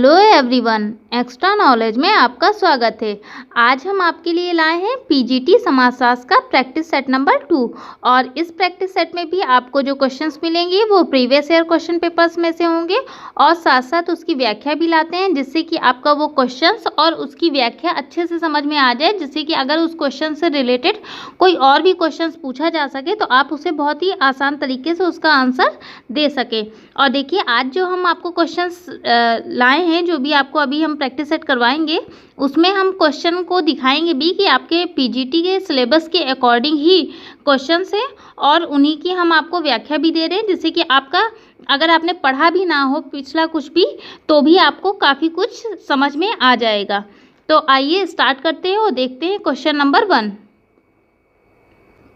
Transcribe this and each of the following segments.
Hello everyone, extra knowledge में आपका स्वागत है। आज हम आपके लिए लाए हैं पीजीटी समाजशास्त्र का प्रैक्टिस सेट नंबर 2 और इस प्रैक्टिस सेट में भी आपको जो क्वेश्चंस मिलेंगे वो प्रीवियस ईयर क्वेश्चन पेपर्स में से होंगे और साथ साथ उसकी व्याख्या भी लाते हैं, जिससे कि आपका वो क्वेश्चंस और उसकी व्याख्या अच्छे से समझ में आ जाए, जिससे कि अगर उस क्वेश्चन से रिलेटेड कोई और भी क्वेश्चंस पूछा जा सके तो आप उसे बहुत ही आसान तरीके से उसका आंसर दे सके। और देखिए, आज जो हम आपको क्वेश्चंस लाए हैं, जो भी आपको अभी हम प्रैक्टिस सेट करवाएंगे, उसमें हम क्वेश्चन को दिखाएंगे भी कि आपके पीजीटी के सिलेबस के अकॉर्डिंग ही क्वेश्चंस हैं और उन्हीं की हम आपको व्याख्या भी दे रहे हैं, जिससे कि आपका अगर आपने पढ़ा भी ना हो पिछला कुछ भी तो भी आपको काफ़ी कुछ समझ में आ जाएगा। तो आइए स्टार्ट करते हैं और देखते हैं क्वेश्चन नंबर 1।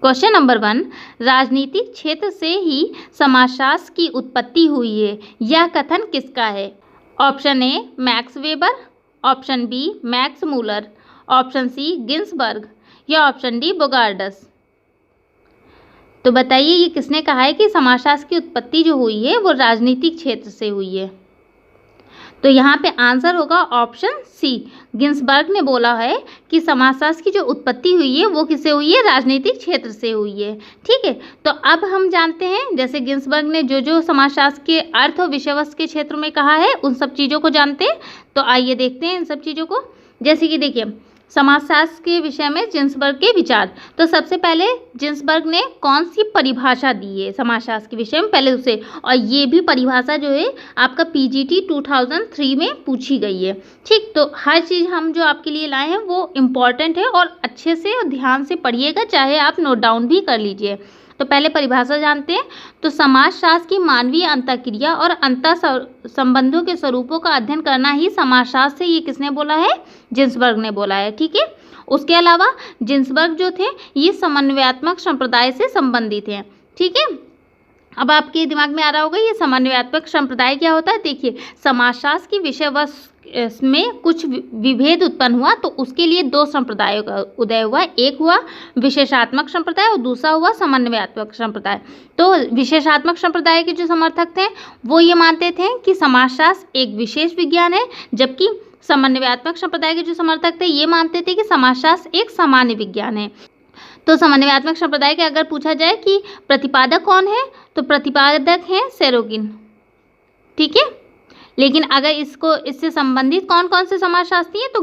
क्वेश्चन नंबर 1, राजनीतिक क्षेत्र से ही समाजशास्त्र की उत्पत्ति हुई है, यह कथन किसका है? Option a Max Weber, option b Max Muller, option c Ginsberg या ऑप्शन डी बोगार्डस। तो बताइए, ये किसने कहा है कि समाजशास्त्र की उत्पत्ति जो हुई है वो राजनीतिक क्षेत्र से हुई है? तो यहाँ पे आंसर होगा ऑप्शन सी, गिन्सबर्ग ने बोला है कि समाजशास्त्र की जो उत्पत्ति हुई है वो किससे हुई है? राजनीतिक क्षेत्र से हुई है। ठीक है, तो अब हम जानते हैं, जैसे गिन्सबर्ग ने जो जो समाजशास्त्र के अर्थ और विषय वस्तु के क्षेत्र में कहा है उन सब चीज़ों को जानते हैं। तो आइए देखते हैं इन सब चीज़ों को। जैसे कि देखिए, समाजशास्त्र के विषय में जिन्सबर्ग के विचार। तो सबसे पहले जिन्सबर्ग ने कौन सी परिभाषा दी है समाजशास्त्र के विषय में, पहले उसे, और ये भी परिभाषा जो है आपका पीजीटी 2003 में पूछी गई है। ठीक, तो हर चीज़ हम जो आपके लिए लाए हैं वो इम्पॉर्टेंट है और अच्छे से और ध्यान से पढ़िएगा, चाहे आप नोट डाउन भी कर लीजिए। तो पहले परिभाषा जानते हैं। तो समाजशास्त्र की मानवीय अंतःक्रिया और अंतर संबंधों के स्वरूपों का अध्ययन करना ही समाजशास्त्र है, ये किसने बोला है? जिन्सबर्ग ने बोला है। ठीक है, उसके अलावा जिन्सबर्ग जो थे ये समन्वयात्मक संप्रदाय से संबंधित हैं। ठीक है, अब आपके दिमाग में आ रहा होगा ये समन्वयात्मक संप्रदाय क्या होता है। देखिए, समाजशास्त्र की विषय वस्तु में कुछ विभेद उत्पन्न हुआ तो उसके लिए दो संप्रदायों का उदय हुआ। एक हुआ विशेषात्मक संप्रदाय और दूसरा हुआ समन्वयात्मक संप्रदाय। तो विशेषात्मक संप्रदाय के जो समर्थक थे वो ये मानते थे कि समाजशास्त्र एक विशेष विज्ञान है, जबकि समन्वयात्मक संप्रदाय के जो समर्थक थे ये मानते थे कि समाजशास्त्र एक सामान्य विज्ञान है। तो समन्वयात्मक संप्रदाय के अगर पूछा जाए कि प्रतिपादक कौन है, तो प्रतिपादक हैं सेरोगिन। ठीक है, लेकिन अगर इससे संबंधित कौन कौन से समाजशास्त्री हैं, तो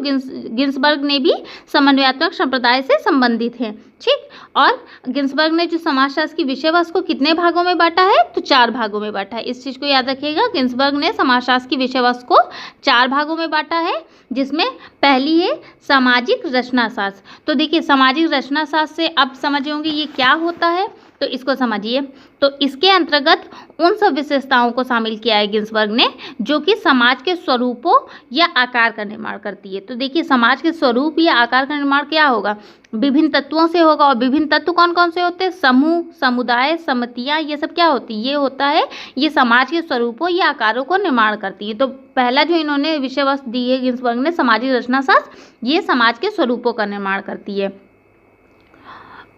गिन्सबर्ग ने भी समन्वयात्मक संप्रदाय से संबंधित हैं। ठीक, और गिन्सबर्ग ने जो समाजशास्त्र की विषय वस्तु को कितने भागों में बांटा है? तो 4 भागों में बांटा है। इस चीज़ को याद रखिएगा, गिन्सबर्ग ने समाजशास्त्र की विषय वस्तु को 4 भागों में बांटा है, जिसमें पहली है सामाजिक रचनाशास्त्र। तो देखिए, सामाजिक रचनाशास्त्र से अब समझ होंगे ये क्या होता है, तो इसको समझिए। तो इसके अंतर्गत उन सब विशेषताओं को शामिल किया है गिन्सबर्ग ने जो कि समाज के स्वरूपों या आकार का निर्माण करती है। तो देखिए, समाज के स्वरूप या आकार का निर्माण क्या होगा? विभिन्न तत्वों से होगा। और विभिन्न तत्व कौन कौन से होते हैं? समूह, समुदाय, समितियाँ, ये सब क्या होती है? ये होता है, ये समाज के स्वरूपों या आकारों को निर्माण करती है। तो पहला जो इन्होंने विषय वस्तु दी है गिन्सबर्ग ने, सामाजिक रचनाशास्त्र, ये समाज के स्वरूपों का निर्माण करती है।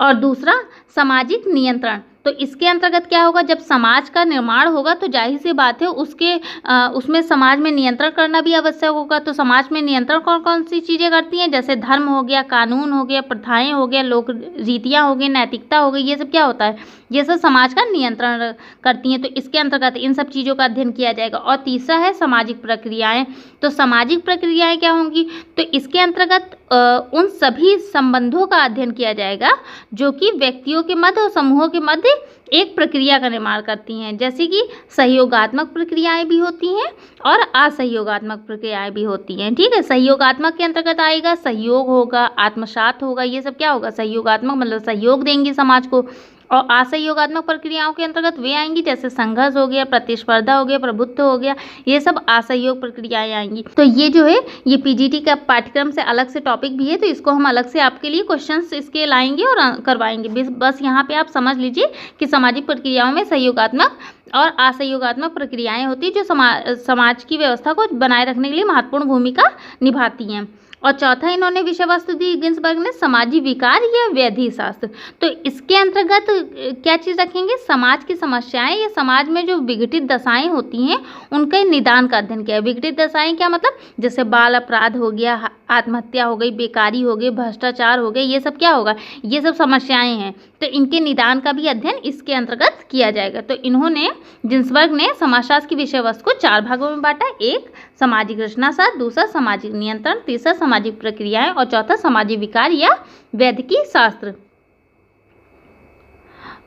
और दूसरा सामाजिक नियंत्रण। तो इसके अंतर्गत क्या होगा? जब समाज का निर्माण होगा तो जाहिर सी बात है उसमें समाज में नियंत्रण करना भी आवश्यक होगा। तो समाज में नियंत्रण कौन कौन सी चीज़ें करती हैं? जैसे धर्म हो गया, कानून हो गया, प्रथाएं हो गया, लोक रीतियाँ हो गई, नैतिकता हो गई, ये सब क्या होता है? ये सब समाज का नियंत्रण करती हैं। तो इसके अंतर्गत इन सब चीज़ों का अध्ययन किया जाएगा। और तीसरा है सामाजिक प्रक्रियाएँ। तो सामाजिक प्रक्रियाएँ क्या होंगी? तो इसके अंतर्गत उन सभी संबंधों का अध्ययन किया जाएगा जो कि व्यक्तियों के मध्य और समूहों के मध्य एक प्रक्रिया का निर्माण करती हैं। जैसे कि सहयोगात्मक प्रक्रियाएं भी होती हैं और असहयोगात्मक प्रक्रियाएं भी होती हैं। ठीक है, सहयोगात्मक के अंतर्गत आएगा सहयोग होगा, आत्मसात होगा, ये सब क्या होगा? सहयोगात्मक मतलब सहयोग देंगे समाज को। और असहयोगात्मक प्रक्रियाओं के अंतर्गत वे आएंगी जैसे संघर्ष हो गया, प्रतिस्पर्धा हो गया, प्रभुत्व हो गया, ये सब असहयोग प्रक्रियाएं आएंगी। तो ये जो है ये पीजीटी का पाठ्यक्रम से अलग से टॉपिक भी है, तो इसको हम अलग से आपके लिए क्वेश्चंस इसके लाएंगे और करवाएंगे। बस यहाँ पे आप समझ लीजिए कि सामाजिक प्रक्रियाओं में सहयोगात्मक और असहयोगात्मक प्रक्रियाएं होती हैं जो समाज की व्यवस्था को बनाए रखने के लिए महत्वपूर्ण भूमिका निभाती हैं। और चौथा इन्होंने विषय वस्तु दी गिन्सबर्ग ने सामाजिक विकार या व्याधि शास्त्र। तो इसके अंतर्गत क्या चीज़ रखेंगे, समाज की समस्याएं या समाज में जो विघटित दशाएं होती हैं उनके निदान का अध्ययन किया है। विघटित दशाएं क्या मतलब, जैसे बाल अपराध हो गया, आत्महत्या हो गई, बेकारी हो गई, भ्रष्टाचार हो गया, ये सब क्या होगा, ये सब समस्याएं हैं। तो इनके निदान का भी अध्ययन इसके अंतर्गत किया जाएगा। तो इन्होंने गिन्सबर्ग ने समाजशास्त्र की विषय वस्तु को 4 भागों में बांटा। एक सामाजिक रचनाशास्त्र, दूसरा सामाजिक नियंत्रण, तीसरा सामाजिक प्रक्रियाएं और चौथा सामाजिक विकार या वैद्यकीय शास्त्र।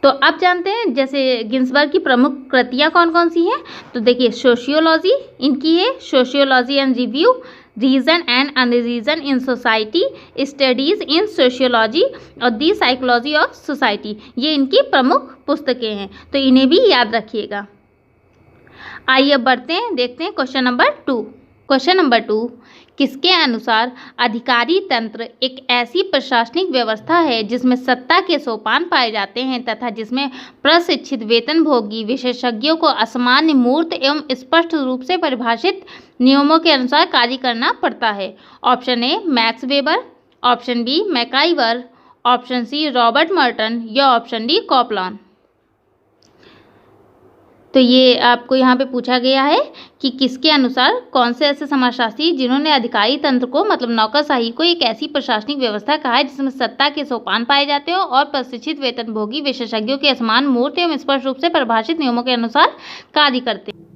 तो अब जानते हैं जैसे गिन्सबर्ग की प्रमुख कृतियां कौन कौन सी हैं। तो देखिए सोशियोलॉजी इनकी है, sociology and review, reason and unreason in society, studies in sociology और दी साइकोलॉजी ऑफ सोसाइटी, ये इनकी प्रमुख पुस्तकें हैं। तो इन्हें भी याद रखिएगा। आइए अब बढ़ते हैं, देखते हैं क्वेश्चन नंबर 2। क्वेश्चन नंबर 2, किसके अनुसार अधिकारी तंत्र एक ऐसी प्रशासनिक व्यवस्था है जिसमें सत्ता के सोपान पाए जाते हैं तथा जिसमें प्रशिक्षित वेतनभोगी विशेषज्ञों को असामान्य मूर्त एवं स्पष्ट रूप से परिभाषित नियमों के अनुसार कार्य करना पड़ता है। Option a Max Weber, option b MacIver, option c Robert Merton या ऑप्शन डी कॉपलान। तो ये आपको यहाँ पे पूछा गया है कि किसके अनुसार कौन से ऐसे समाजशास्त्री जिन्होंने अधिकारी तंत्र को मतलब नौकरशाही को एक ऐसी प्रशासनिक व्यवस्था कहा है जिसमें सत्ता के सोपान पाए जाते हो और प्रशिक्षित वेतनभोगी विशेषज्ञों के असमान मूर्त एवं स्पष्ट रूप से परिभाषित नियमों के अनुसार कार्य करते हैं।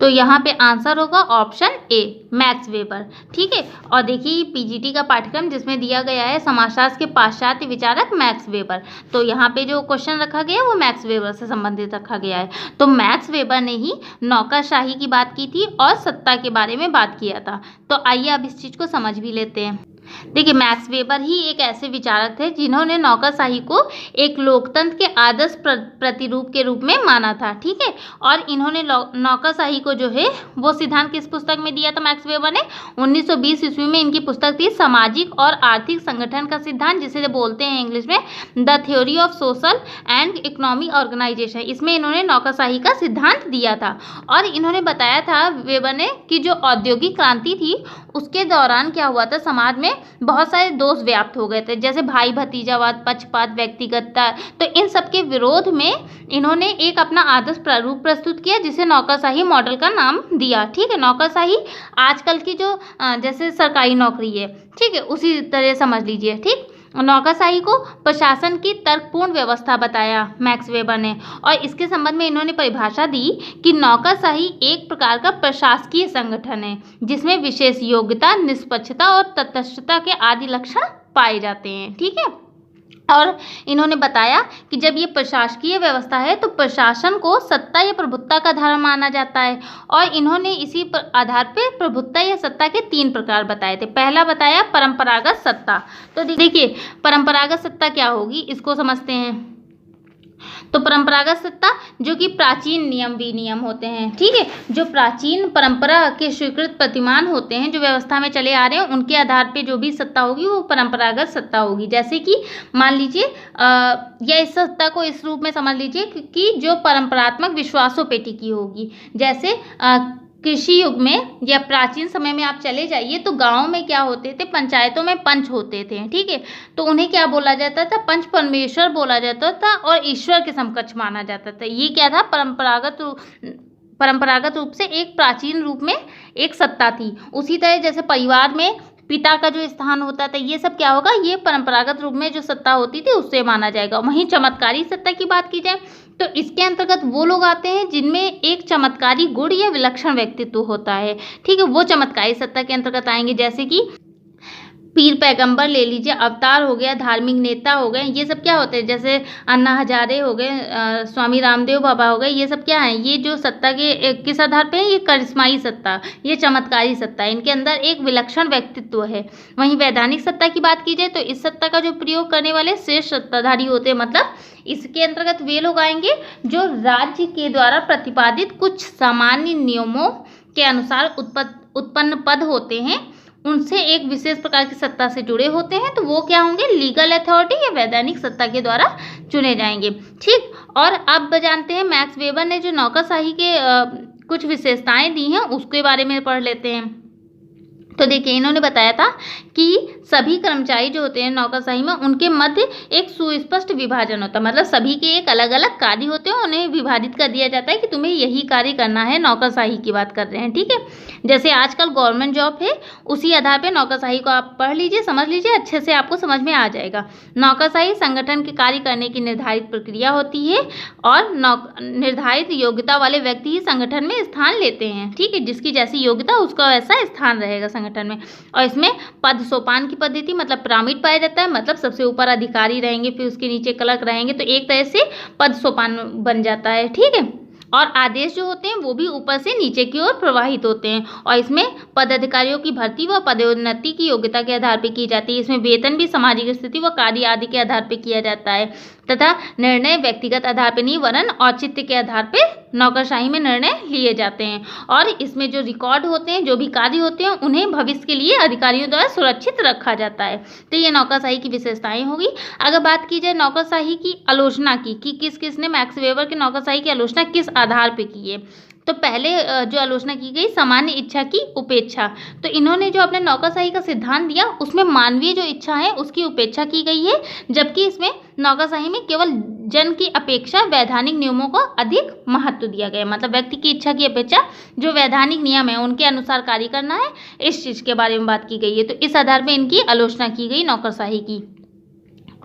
तो यहाँ पे आंसर होगा ऑप्शन ए मैक्स वेबर। ठीक है, और देखिए पीजीटी का पाठ्यक्रम जिसमें दिया गया है समाजशास्त्र के पाश्चात्य विचारक मैक्स वेबर। तो यहाँ पे जो क्वेश्चन रखा गया है वो मैक्स वेबर से संबंधित रखा गया है। तो मैक्स वेबर ने ही नौकरशाही की बात की थी और सत्ता के बारे में बात किया था। तो आइए अब इस चीज़ को समझ भी लेते हैं। देखिए मैक्स वेबर ही एक ऐसे विचारक थे जिन्होंने नौकरशाही को एक लोकतंत्र के आदर्श प्रतिरूप के रूप में माना था। ठीक है, और इन्होंने नौकरशाही को जो है वो सिद्धांत किस पुस्तक में दिया था मैक्स वेबर ने, 1920 ईस्वी में इनकी पुस्तक थी सामाजिक और आर्थिक संगठन का सिद्धांत, जिसे बोलते हैं इंग्लिश में the theory of social and economic organisation. इसमें इन्होंने नौकरशाही का सिद्धांत दिया था और इन्होंने बताया था वेबर ने कि जो औद्योगिक क्रांति थी उसके दौरान क्या हुआ था, समाज में बहुत सारे दोष व्याप्त हो गए थे, जैसे भाई भतीजावाद, पक्षपात, व्यक्तिगतता। तो इन सब के विरोध में इन्होंने एक अपना आदर्श प्रारूप प्रस्तुत किया जिसे नौकरशाही मॉडल का नाम दिया। ठीक है, नौकरशाही आजकल की जो जैसे सरकारी नौकरी है, ठीक है, उसी तरह समझ लीजिए। ठीक, नौकरशाही को प्रशासन की तर्कपूर्ण व्यवस्था बताया मैक्स वेबर ने और इसके संबंध में इन्होंने परिभाषा दी कि नौकरशाही एक प्रकार का प्रशासकीय संगठन है जिसमें विशेष योग्यता, निष्पक्षता और तटस्थता के आदि लक्षण पाए जाते हैं। ठीक है, और इन्होंने बताया कि जब ये प्रशासकीय व्यवस्था है तो प्रशासन को सत्ता या प्रभुत्ता का आधार माना जाता है और इन्होंने इसी आधार पे प्रभुत्ता या सत्ता के 3 प्रकार बताए थे। पहला बताया परंपरागत सत्ता। तो देखिए परंपरागत सत्ता क्या होगी इसको समझते हैं। तो परंपरागत सत्ता जो कि प्राचीन नियम विनियम होते हैं, ठीक है, जो प्राचीन परंपरा के स्वीकृत प्रतिमान होते हैं जो व्यवस्था में चले आ रहे हैं उनके आधार पे जो भी सत्ता होगी वो परंपरागत सत्ता होगी। जैसे कि मान लीजिए या इस सत्ता को इस रूप में समझ लीजिए कि जो परंपरात्मक विश्वासों पे टिकी होगी। जैसे कृषि युग में या प्राचीन समय में आप चले जाइए तो गाँव में क्या होते थे, पंचायतों में पंच होते थे। ठीक है, तो उन्हें क्या बोला जाता था, पंच परमेश्वर बोला जाता था और ईश्वर के समकक्ष माना जाता था। ये क्या था, परंपरागत रूप से एक प्राचीन रूप में एक सत्ता थी। उसी तरह जैसे परिवार में पिता का जो स्थान होता था ये सब क्या होगा, ये परंपरागत रूप में जो सत्ता होती थी उससे माना जाएगा। वहीं चमत्कारी सत्ता की बात की जाए तो इसके अंतर्गत वो लोग आते हैं जिनमें एक चमत्कारी गुण या विलक्षण व्यक्तित्व होता है। ठीक है, वो चमत्कारी सत्ता के अंतर्गत आएंगे। जैसे कि पीर पैगंबर ले लीजिए, अवतार हो गया, धार्मिक नेता हो गए, ये सब क्या होते हैं। जैसे अन्ना हजारे हो गए, स्वामी रामदेव बाबा हो गए, ये सब क्या है, ये जो सत्ता के किस आधार पे है, ये करिश्माई सत्ता, ये चमत्कारी सत्ता है, इनके अंदर एक विलक्षण व्यक्तित्व है। वहीं वैधानिक सत्ता की बात की जाए तो इस सत्ता का जो प्रयोग करने वाले श्रेष्ठ सत्ताधारी होते हैं, मतलब इसके अंतर्गत वे लोग आएंगे जो राज्य के द्वारा प्रतिपादित कुछ सामान्य नियमों के अनुसार उत्पन्न पद होते हैं, उनसे एक विशेष प्रकार की सत्ता से जुड़े होते हैं। तो वो क्या होंगे, लीगल अथॉरिटी या वैधानिक सत्ता के द्वारा चुने जाएंगे। ठीक, और अब जानते हैं मैक्स वेबर ने जो नौकरशाही के कुछ विशेषताएं दी हैं उसके बारे में पढ़ लेते हैं। तो देखिए इन्होंने बताया था कि सभी कर्मचारी जो होते हैं नौकरशाही में उनके मध्य एक सुस्पष्ट विभाजन होता है, मतलब सभी के एक अलग अलग कार्य होते हैं, उन्हें विभाजित कर दिया जाता है कि तुम्हें यही कार्य करना है। नौकरशाही की बात कर रहे हैं, ठीक है। जैसे आजकल गवर्नमेंट जॉब है, उसी आधार पर नौकरशाही को आप पढ़ लीजिए, समझ लीजिए, अच्छे से आपको समझ में आ जाएगा। नौकरशाही संगठन के कार्य करने की निर्धारित प्रक्रिया होती है और निर्धारित योग्यता वाले व्यक्ति ही संगठन में स्थान लेते हैं, ठीक है। जिसकी जैसी योग्यता उसका वैसा स्थान रहेगा संगठन में। और इसमें पद सोपान की पद्धति, मतलब पिरामिड पाया जाता है, मतलब सबसे ऊपर अधिकारी रहेंगे, फिर उसके नीचे क्लर्क रहेंगे, तो एक तरह से पद सोपान बन जाता है, ठीक है। और आदेश जो होते हैं वो भी ऊपर से नीचे की ओर प्रवाहित होते हैं। और इसमें पदाधिकारियों की भर्ती व पदोन्नति की योग्यता के आधार पर की जाती है। इसमें वेतन भी सामाजिक स्थिति व कार्य आदि के आधार पर किया जाता है तथा निर्णय व्यक्तिगत आधार पर नहीं वरन औचित्य के आधार पर नौकरशाही में निर्णय लिए जाते हैं। और इसमें जो रिकॉर्ड होते हैं, जो भी कार्य होते हैं, उन्हें भविष्य के लिए अधिकारियों द्वारा सुरक्षित रखा जाता है। तो ये नौकरशाही की विशेषताएं होगी। अगर बात की जाए नौकरशाही की आलोचना की कि किस किसने मैक्स वेबर की नौकरशाही की आलोचना किस आधार पर की है, तो पहले जो आलोचना की गई सामान्य इच्छा की उपेक्षा। तो इन्होंने जो अपने नौकरशाही का सिद्धांत दिया उसमें मानवीय जो इच्छा है उसकी उपेक्षा की गई है, जबकि इसमें नौकरशाही में केवल जन की अपेक्षा वैधानिक नियमों को अधिक महत्व दिया गया। मतलब व्यक्ति की इच्छा की अपेक्षा जो वैधानिक नियम है उनके अनुसार कार्य करना है, इस चीज़ के बारे में बात की गई है। तो इस आधार पर इनकी आलोचना की गई नौकरशाही की।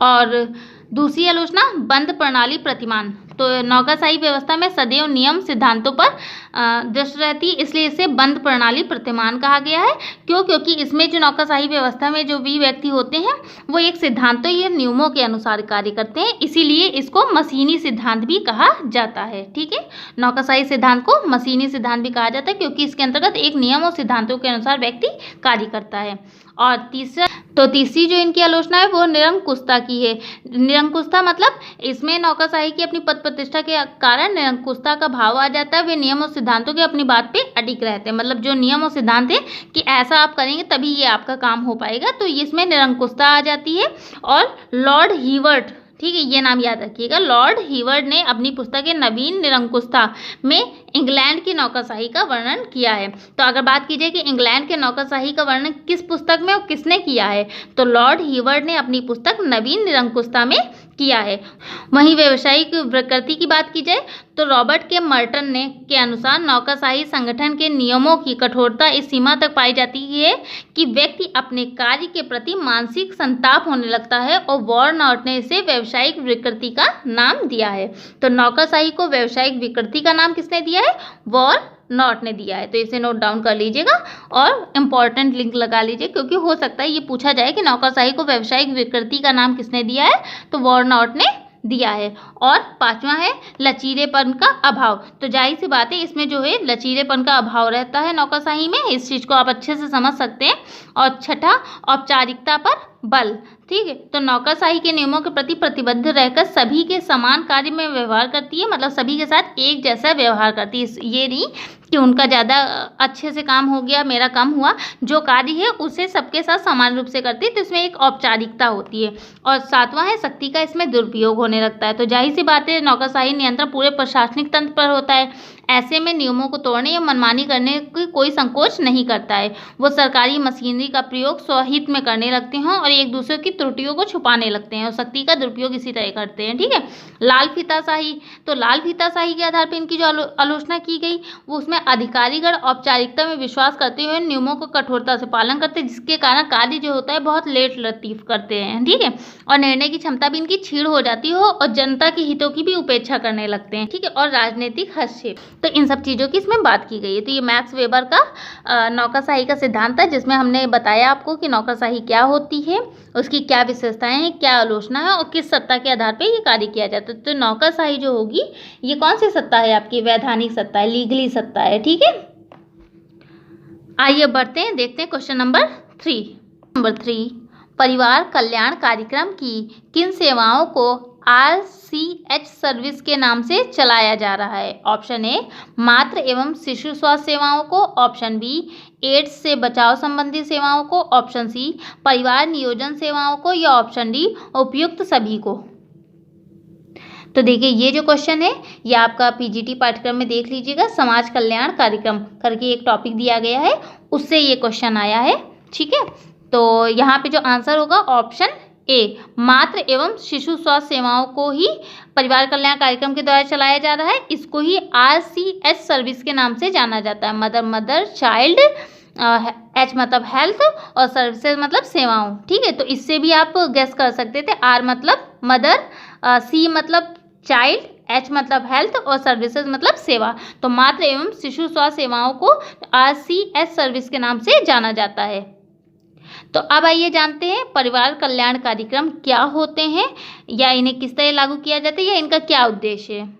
और दूसरी आलोचना बंद प्रणाली प्रतिमान। तो नौकरशाही व्यवस्था में सदैव नियम सिद्धांतों पर दृष्टि रहती है, इसलिए इसे बंद प्रणाली प्रतिमान कहा गया है। क्यों? क्योंकि इसमें जो नौकरशाही व्यवस्था में जो भी व्यक्ति होते हैं वो एक सिद्धांतों या नियमों के अनुसार कार्य करते हैं, इसीलिए इसको मशीनी सिद्धांत भी कहा जाता है, ठीक है। नौकरशाही सिद्धांत को मशीनी सिद्धांत भी कहा जाता है क्योंकि इसके अंतर्गत एक नियम और सिद्धांतों के अनुसार व्यक्ति कार्य करता है। और तीसरी जो इनकी आलोचना है वो निरंकुशता की है। निरंकुशता मतलब इसमें नौकरशाही की अपनी पद प्रतिष्ठा के कारण निरंकुशता का भाव आ जाता है। वे नियम और सिद्धांतों के अपनी बात पे अडिग रहते हैं, मतलब जो नियम और सिद्धांत है कि ऐसा आप करेंगे तभी ये आपका काम हो पाएगा, तो इसमें निरंकुशता आ जाती है। और लॉर्ड हीवर्ट, ठीक है, ये नाम याद रखिएगा, लॉर्ड हीवर्ड ने अपनी पुस्तक नवीन निरंकुशता में इंग्लैंड की नौकरशाही का वर्णन किया है। तो अगर बात की जाए कि इंग्लैंड के नौकरशाही का वर्णन किस पुस्तक में और किसने किया है, तो लॉर्ड हीवर्ड ने अपनी पुस्तक नवीन निरंकुशता में किया है। वहीं व्यावसायिक प्रकृति की बात की जाए तो रॉबर्ट के मर्टन ने के अनुसार नौकरशाही संगठन के नियमों की कठोरता इस सीमा तक पाई जाती है कि व्यक्ति अपने कार्य के प्रति मानसिक संताप होने लगता है, और वॉरनॉट ने इसे व्यावसायिक विकृति का नाम दिया है। तो नौकरशाही को व्यावसायिक विकृति का नाम किसने दिया है? वॉरनॉट ने दिया है। तो इसे नोट डाउन कर लीजिएगा और इम्पॉर्टेंट लिंक लगा लीजिए, क्योंकि हो सकता है ये पूछा जाए कि नौकरशाही को व्यावसायिक विकृति का नाम किसने दिया है, तो वॉरनॉट ने दिया है। और पांचवा है लचीलेपन का अभाव। तो जाहिर सी बात है इसमें जो है लचीलेपन का अभाव रहता है नौकरशाही में, इस चीज़ को आप अच्छे से समझ सकते हैं। और छठा औपचारिकता पर बल, ठीक है। तो नौकरशाही के नियमों के प्रति प्रतिबद्ध रहकर सभी के समान कार्य में व्यवहार करती है, मतलब सभी के साथ एक जैसा व्यवहार करती है। ये नहीं कि उनका ज़्यादा अच्छे से काम हो गया मेरा कम हुआ, जो कार्य है उसे सबके साथ समान रूप से करती है, तो इसमें एक औपचारिकता होती है। और सातवां है शक्ति का इसमें दुरुपयोग होने लगता है। तो जाहिर सी बात है नौकरशाही नियंत्रण पूरे प्रशासनिक तंत्र पर होता है, ऐसे में नियमों को तोड़ने या मनमानी करने की कोई संकोच नहीं करता है। वो सरकारी मशीनरी का प्रयोग स्वहित में करने लगते हैं और एक दूसरे की त्रुटियों को छुपाने लगते हैं, और शक्ति का दुरुपयोग इसी तरह करते हैं, ठीक है। लाल फीताशाही, तो लाल फीताशाही के आधार पर इनकी जो आलोचना की गई वो उसमें अधिकारीगण औपचारिकता में विश्वास करते हुए नियमों को कठोरता से पालन करते हैं, जिसके कारण कार्य जो होता है बहुत लेट लतीफ करते हैं, ठीक है। और निर्णय की क्षमता भी इनकी क्षीण हो जाती हो और जनता के हितों की भी उपेक्षा करने लगते हैं, ठीक है। और राजनीतिक हस्तक्षेप, तो इन सब चीज़ों की इसमें बात की गई है। तो ये मैक्स वेबर का नौकरशाही का सिद्धांत है, जिसमें हमने बताया आपको कि नौकरशाही क्या होती है, उसकी क्या विशेषताएं हैं, क्या आलोचना है और किस सत्ता के आधार पर ये कार्य किया जाता है। तो नौकरशाही जो होगी ये कौन सी सत्ता है? आपकी वैधानिक सत्ता है, लीगली सत्ता है, ठीक है। आइए बढ़ते हैं, देखते हैं क्वेश्चन नंबर 3। परिवार कल्याण कार्यक्रम की किन सेवाओं को RCH सर्विस के नाम से चलाया जा रहा है? ऑप्शन ए मातृ एवं शिशु स्वास्थ्य सेवाओं को, ऑप्शन बी एड्स से बचाव संबंधी सेवाओं को, ऑप्शन सी परिवार नियोजन सेवाओं को, या ऑप्शन डी उपयुक्त सभी को। तो देखिए ये जो क्वेश्चन है ये आपका PGT पाठ्यक्रम में देख लीजिएगा, समाज कल्याण कार्यक्रम करके एक टॉपिक दिया गया है, उससे ये क्वेश्चन आया है। ठीक है, तो यहाँ पे जो आंसर होगा ऑप्शन ए, मातृ एवं शिशु स्वास्थ्य सेवाओं को ही परिवार कल्याण कार्यक्रम के द्वारा चलाया जा रहा है। इसको ही RCH सर्विस के नाम से जाना जाता है। मदर चाइल्ड, H मतलब हेल्थ और सर्विसेज मतलब सेवाओं। ठीक है, तो इससे भी आप गेस कर सकते थे। R मतलब मदर, C मतलब चाइल्ड, H मतलब हेल्थ और सर्विसेज मतलब सेवा। तो मातृ एवं शिशु स्वास्थ्य सेवाओं को RCH सर्विस के नाम से जाना जाता है। तो अब आइए जानते हैं परिवार कल्याण कार्यक्रम क्या होते हैं, या इन्हें किस तरह लागू किया जाता है, या इनका क्या उद्देश्य है।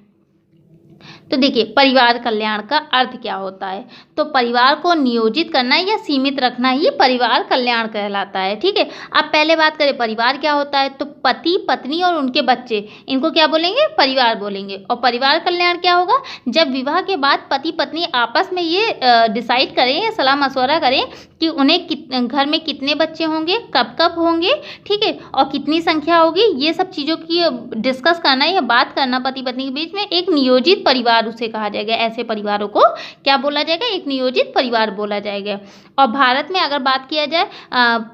तो देखिए, परिवार कल्याण का अर्थ क्या होता है। तो परिवार को नियोजित करना या सीमित रखना ही परिवार कल्याण कहलाता है। ठीक है, अब पहले बात करें परिवार क्या होता है, तो पति पत्नी और उनके बच्चे, इनको क्या बोलेंगे, परिवार बोलेंगे। और परिवार कल्याण क्या होगा, जब विवाह के बाद पति पत्नी आपस में ये डिसाइड करें या सलाह मशवरा करें कि उन्हें घर में कितने बच्चे होंगे, कब कब होंगे, ठीक है, और कितनी संख्या होगी, ये सब चीज़ों की डिस्कस करना या बात करना पति पत्नी के बीच में, एक नियोजित परिवार उसे कहा जाएगा। ऐसे परिवारों को क्या बोला जाएगा, एक नियोजित परिवार बोला जाएगा। और भारत में अगर बात किया जाए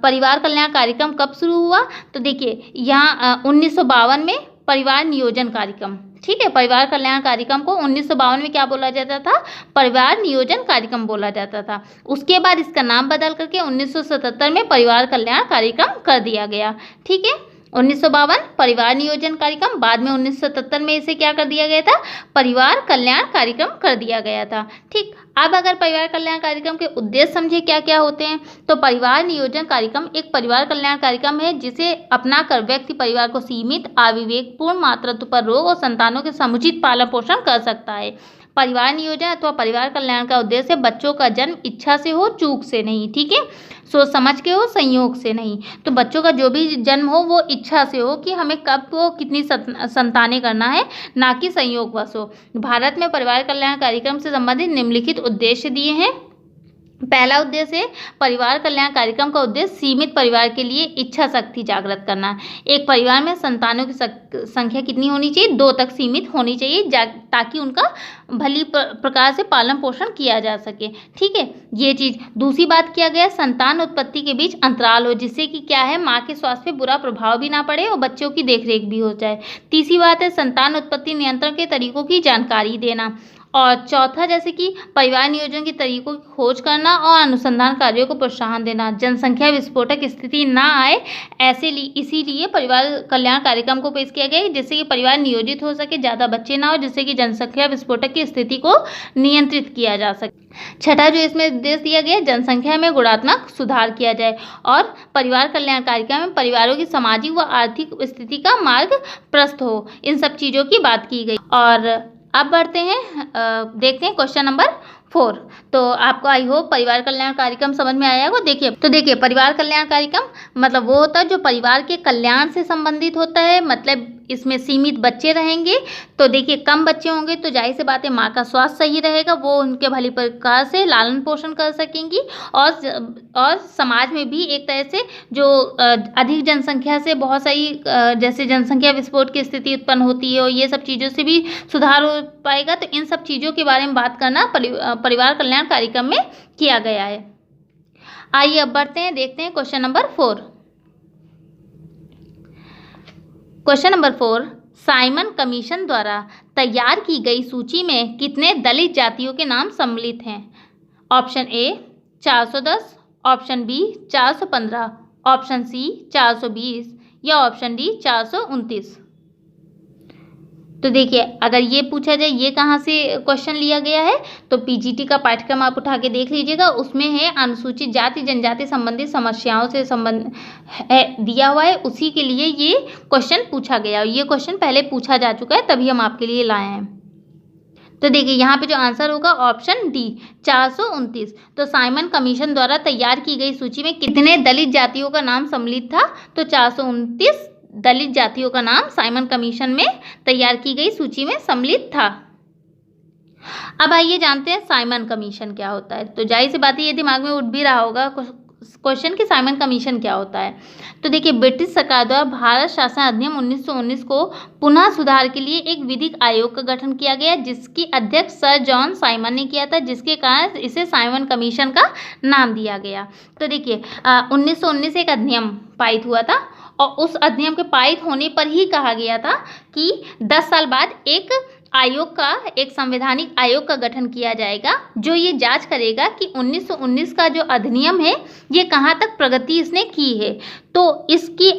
परिवार कल्याण कार्यक्रम कब शुरू हुआ, तो देखिए यहाँ 1952 में परिवार नियोजन कार्यक्रम, ठीक है, परिवार कल्याण कार्यक्रम को 1952 में क्या बोला जाता था, परिवार नियोजन कार्यक्रम बोला जाता था। उसके बाद इसका नाम बदल करके 1977 में परिवार कल्याण कार्यक्रम कर दिया गया। ठीक है, 1952 परिवार नियोजन कार्यक्रम, बाद में 1977 में इसे क्या कर दिया गया था, परिवार कल्याण कार्यक्रम कर दिया गया था। ठीक, अब अगर परिवार कल्याण कार्यक्रम के उद्देश्य समझे क्या क्या होते हैं, तो परिवार नियोजन कार्यक्रम एक परिवार कल्याण कार्यक्रम है जिसे अपनाकर व्यक्ति परिवार को सीमित, अविवेकपूर्ण मातृत्व पर रोक और संतानों के समुचित पालन पोषण कर सकता है। परिवार नियोजन अथवा परिवार कल्याण का उद्देश्य बच्चों का जन्म इच्छा से हो, चूक से नहीं। ठीक है, सोच समझ के हो, संयोग से नहीं। तो बच्चों का जो भी जन्म हो वो इच्छा से हो कि हमें कब वो कितनी संतानें करना है, ना कि संयोगवश हो। भारत में परिवार कल्याण कार्यक्रम से संबंधित निम्नलिखित उद्देश्य दिए हैं। पहला उद्देश्य है परिवार कल्याण कार्यक्रम का उद्देश्य सीमित परिवार के लिए इच्छा शक्ति जागृत करना। एक परिवार में संतानों की संख्या कितनी होनी चाहिए, 2 तक सीमित होनी चाहिए, ताकि उनका भली प्रकार से पालन पोषण किया जा सके। ठीक है, ये चीज़। दूसरी बात किया गया, संतान उत्पत्ति के बीच अंतराल हो, जिससे कि क्या है, माँ के स्वास्थ्य पे बुरा प्रभाव भी ना पड़े और बच्चों की देखरेख भी हो जाए। तीसरी बात है संतान उत्पत्ति नियंत्रण के तरीकों की जानकारी देना। और चौथा, जैसे कि परिवार नियोजन के तरीकों की खोज करना और अनुसंधान कार्यों को प्रोत्साहन देना। जनसंख्या विस्फोटक स्थिति ना आए, इसीलिए परिवार कल्याण कार्यक्रम को पेश किया गया है, जिससे कि परिवार नियोजित हो सके, ज़्यादा बच्चे ना हो, जिससे कि जनसंख्या विस्फोटक की स्थिति को नियंत्रित किया जा सके। छठा जो इसमें उद्देश्य दिया गया है, जनसंख्या में गुणात्मक सुधार किया जाए। और परिवार कल्याण कार्यक्रम में परिवारों की सामाजिक व आर्थिक स्थिति का मार्ग प्रशस्त हो, इन सब चीज़ों की बात की गई। और अब बढ़ते हैं, देखते हैं क्वेश्चन नंबर 4। तो आपको आई होप परिवार कल्याण कार्यक्रम समझ में आया होगा। देखिए परिवार कल्याण कार्यक्रम मतलब वो होता है जो परिवार के कल्याण से संबंधित होता है। मतलब इसमें सीमित बच्चे रहेंगे, तो देखिए कम बच्चे होंगे तो जाहिर सी बात है माँ का स्वास्थ्य सही रहेगा, वो उनके भली प्रकार से लालन पोषण कर सकेंगी। और समाज में भी एक तरह से जो अधिक जनसंख्या से बहुत सारी जैसे जनसंख्या विस्फोट की स्थिति उत्पन्न होती है और ये सब चीज़ों से भी सुधार हो पाएगा। तो इन सब चीज़ों के बारे में बात करना परिवार कल्याण कार्यक्रम में किया गया है। आइए अब बढ़ते हैं, देखते हैं question number 4। Question number 4, Simon commission द्वारा तैयार की गई सूची में कितने दलित जातियों के नाम सम्मिलित हैं? Option a 410, option b 415, option c 420 या ऑप्शन डी 429। तो देखिए अगर ये पूछा जाए ये कहाँ से क्वेश्चन लिया गया है, तो पीजीटी का पाठ्यक्रम आप उठा के देख लीजिएगा, उसमें है अनुसूचित जाति जनजाति संबंधित समस्याओं से संबंध दिया हुआ है, उसी के लिए ये क्वेश्चन पूछा गया। ये क्वेश्चन पहले पूछा जा चुका है, तभी हम आपके लिए लाए हैं। तो देखिए यहाँ पे जो आंसर होगा ऑप्शन डी 429। तो साइमन कमीशन द्वारा तैयार की गई सूची में कितने दलित जातियों का नाम सम्मिलित था? तो 429 दलित जातियों का नाम साइमन कमीशन में तैयार की गई सूची में सम्मिलित था। अब आइए जानते हैं साइमन कमीशन क्या होता है। तो जाहिर सी बात है ये दिमाग में उठ भी रहा होगा क्वेश्चन कि साइमन कमीशन क्या होता है। तो देखिए, ब्रिटिश सरकार द्वारा भारत शासन अधिनियम 1919 को पुनः सुधार के लिए एक विधिक आयोग का गठन किया गया, जिसकी अध्यक्ष सर जॉन साइमन ने किया था, जिसके कारण इसे साइमन कमीशन का नाम दिया गया। तो देखिए 1919 एक अधिनियम पारित हुआ था और उस अधिनियम के पारित होने पर ही कहा गया था कि 10 साल बाद एक संवैधानिक आयोग का गठन किया जाएगा, जो ये जांच करेगा कि 1919 का जो अधिनियम है ये कहाँ तक प्रगति इसने की है। तो इसकी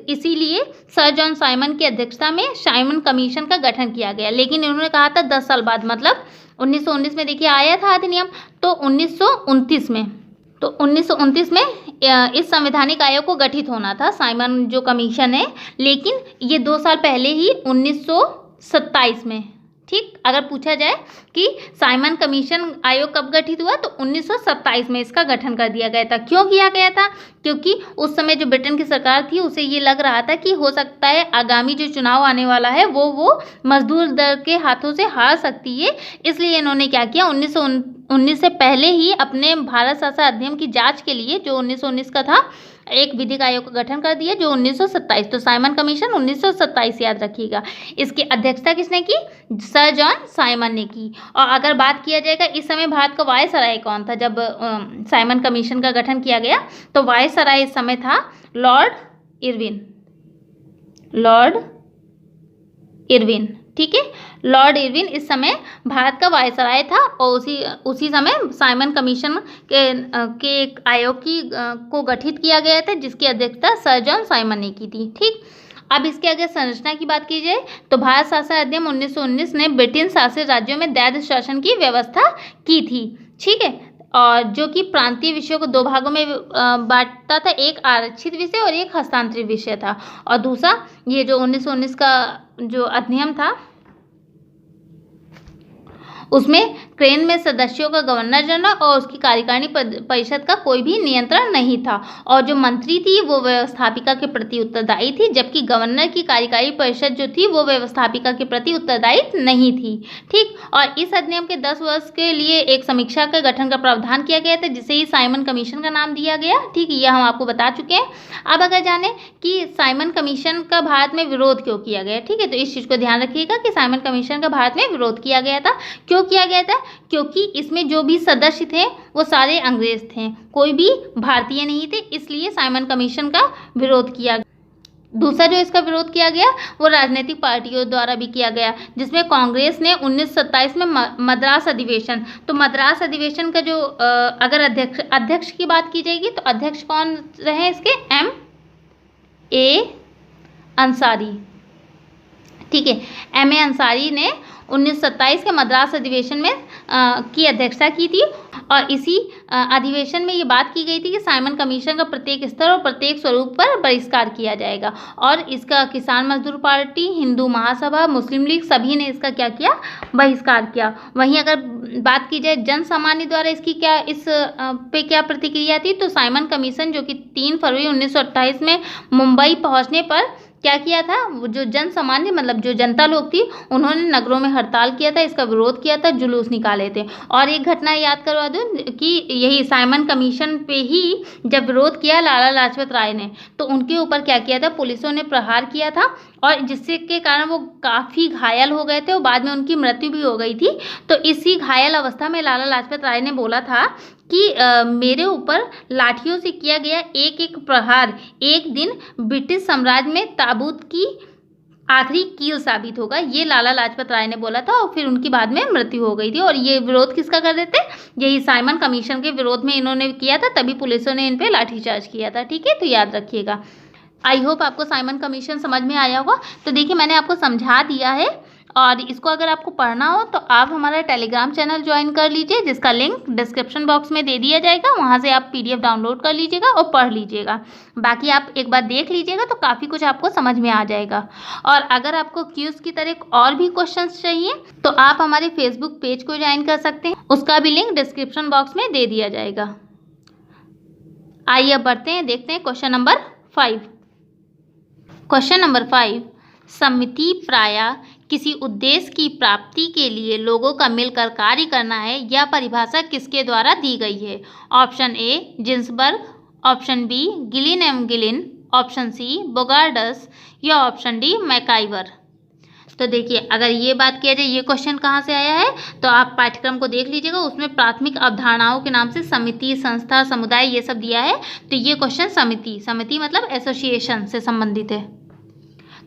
इसीलिए सर जॉन साइमन की अध्यक्षता में साइमन कमीशन का गठन किया गया। लेकिन इन्होंने कहा था 10 साल बाद, मतलब 1919 में देखिए आया था अधिनियम, तो 1929 में इस संवैधानिक आयोग को गठित होना था, साइमन जो कमीशन है। लेकिन ये 2 साल पहले ही 1927 में, ठीक, अगर पूछा जाए कि साइमन कमीशन आयोग कब गठित हुआ, तो 1927 में इसका गठन कर दिया गया था। क्यों किया गया था? क्योंकि उस समय जो ब्रिटेन की सरकार थी उसे ये लग रहा था कि हो सकता है आगामी जो चुनाव आने वाला है वो मजदूर दल के हाथों से हार सकती है। इसलिए इन्होंने क्या किया, 1919 से पहले ही अपने भारत शासन अधिनियम की जांच के लिए, जो 1919 का था, एक विधिक आयोग का गठन कर दिया, जो 1927। तो साइमन कमीशन 1927 याद रखिएगा। इसकी अध्यक्षता किसने की? सर जॉन साइमन ने की। और अगर बात किया जाएगा इस समय भारत का वायसराय कौन था जब साइमन कमीशन का गठन किया गया, तो वायसराय इस समय था लॉर्ड इरविन। ठीक है, लॉर्ड इरविन इस समय भारत का वायसराय था और उसी समय साइमन कमीशन के एक आयोग को गठित किया गया था, जिसकी अध्यक्षता सर जॉन साइमन ने की थी। ठीक, अब इसके आगे संरचना की बात की जाए तो भारत शासन अधिनियम 1919 ने ब्रिटेन शासित राज्यों में दैर्घ्य शासन की व्यवस्था की थी। ठीक है, और जो कि प्रांतीय विषयों को 2 भागों में बांटता था, एक आरक्षित विषय और एक हस्तांतरित विषय था। और दूसरा ये जो 1919 का जो अधिनियम था उसमें क्रेन में सदस्यों का गवर्नर जनरल और उसकी कार्यकारिणी परिषद का कोई भी नियंत्रण नहीं था, और जो मंत्री थी वो व्यवस्थापिका के प्रति उत्तरदायी थी, जबकि गवर्नर की कार्यकारी परिषद जो थी वो व्यवस्थापिका के प्रति उत्तरदायी नहीं थी। ठीक, और इस अधिनियम के 10 वर्ष के लिए एक समीक्षा का गठन का प्रावधान किया गया था, जिसे ही साइमन कमीशन का नाम दिया गया। ठीक, यह हम आपको बता चुके हैं। अब अगर जाने कि साइमन कमीशन का भारत में विरोध क्यों किया गया, ठीक है, तो इस चीज़ को ध्यान रखिएगा कि साइमन कमीशन का भारत में विरोध किया गया था। क्यों किया गया था? क्योंकि इसमें जो भी सदस्य थे वो सारे अंग्रेज थे, कोई भी भारतीय नहीं थे, इसलिए साइमन कमीशन का विरोध किया। दूसरा जो इसका विरोध किया गया वो राजनीतिक पार्टियों द्वारा भी किया गया, जिसमें कांग्रेस ने 1927 में मद्रास अधिवेशन, तो मद्रास अधिवेशन का जो अगर अध्यक्ष की बात की जाएगी तो अध्यक्ष कौन रहे इसके? M.A. अंसारी। ठीक है, M.A. अंसारी ने 1927 के मद्रास अधिवेशन में की अध्यक्षता की थी, और इसी अधिवेशन में ये बात की गई थी कि साइमन कमीशन का प्रत्येक स्तर और प्रत्येक स्वरूप पर बहिष्कार किया जाएगा, और इसका किसान मजदूर पार्टी, हिंदू महासभा, मुस्लिम लीग सभी ने इसका क्या किया? बहिष्कार किया। वहीं अगर बात की जाए जन सामान्य द्वारा इस पे क्या प्रतिक्रिया थी, तो साइमन कमीशन जो कि 3 फरवरी 1928 में मुंबई पहुंचने पर क्या किया था, जो जन सामान्य मतलब जो जनता लोग थी उन्होंने नगरों में हड़ताल किया था, इसका विरोध किया था, जुलूस निकाले थे। और एक घटना याद करवा दूं कि यही साइमन कमीशन पे ही जब विरोध किया लाला लाजपत राय ने, तो उनके ऊपर क्या किया था, पुलिसों ने प्रहार किया था, और जिससे के कारण वो काफ़ी घायल हो गए थे और बाद में उनकी मृत्यु भी हो गई थी। तो इसी घायल अवस्था में लाला लाजपत राय ने बोला था कि मेरे ऊपर लाठियों से किया गया एक एक प्रहार एक दिन ब्रिटिश साम्राज्य में ताबूत की आखिरी कील साबित होगा, ये लाला लाजपत राय ने बोला था, और फिर उनकी बाद में मृत्यु हो गई थी। और ये विरोध किसका कर रहे थे? यही साइमन कमीशन के विरोध में इन्होंने किया था, तभी पुलिसों ने इन पे लाठीचार्ज किया था। ठीक है, तो याद रखिएगा। आई होप आपको साइमन कमीशन समझ में आया होगा। तो देखिए मैंने आपको समझा दिया है, और इसको अगर आपको पढ़ना हो तो आप हमारा टेलीग्राम चैनल ज्वाइन कर लीजिए, जिसका लिंक डिस्क्रिप्शन बॉक्स में दे दिया जाएगा, वहाँ से आप PDF डाउनलोड कर लीजिएगा और पढ़ लीजिएगा। बाकी आप एक बार देख लीजिएगा तो काफ़ी कुछ आपको समझ में आ जाएगा। और अगर आपको क्यूज़ की तरह और भी क्वेश्चंस चाहिए तो आप हमारे फेसबुक पेज को ज्वाइन कर सकते हैं, उसका भी लिंक डिस्क्रिप्शन बॉक्स में दे दिया जाएगा। आइए अब बढ़ते हैं, देखते हैं क्वेश्चन नंबर 5। क्वेश्चन नंबर 5, समिति प्रायः किसी उद्देश्य की प्राप्ति के लिए लोगों का मिलकर कार्य करना है, यह परिभाषा किसके द्वारा दी गई है? Option A Ginsberg, option b Gillin M Gillin, option c Bogardus या ऑप्शन डी मैकाइवर। तो देखिए, अगर ये बात किया जाए ये क्वेश्चन कहाँ से आया है, तो आप पाठ्यक्रम को देख लीजिएगा, उसमें प्राथमिक अवधारणाओं के नाम से समिति, संस्था, समुदाय ये सब दिया है। तो ये क्वेश्चन समिति मतलब एसोसिएशन से संबंधित है।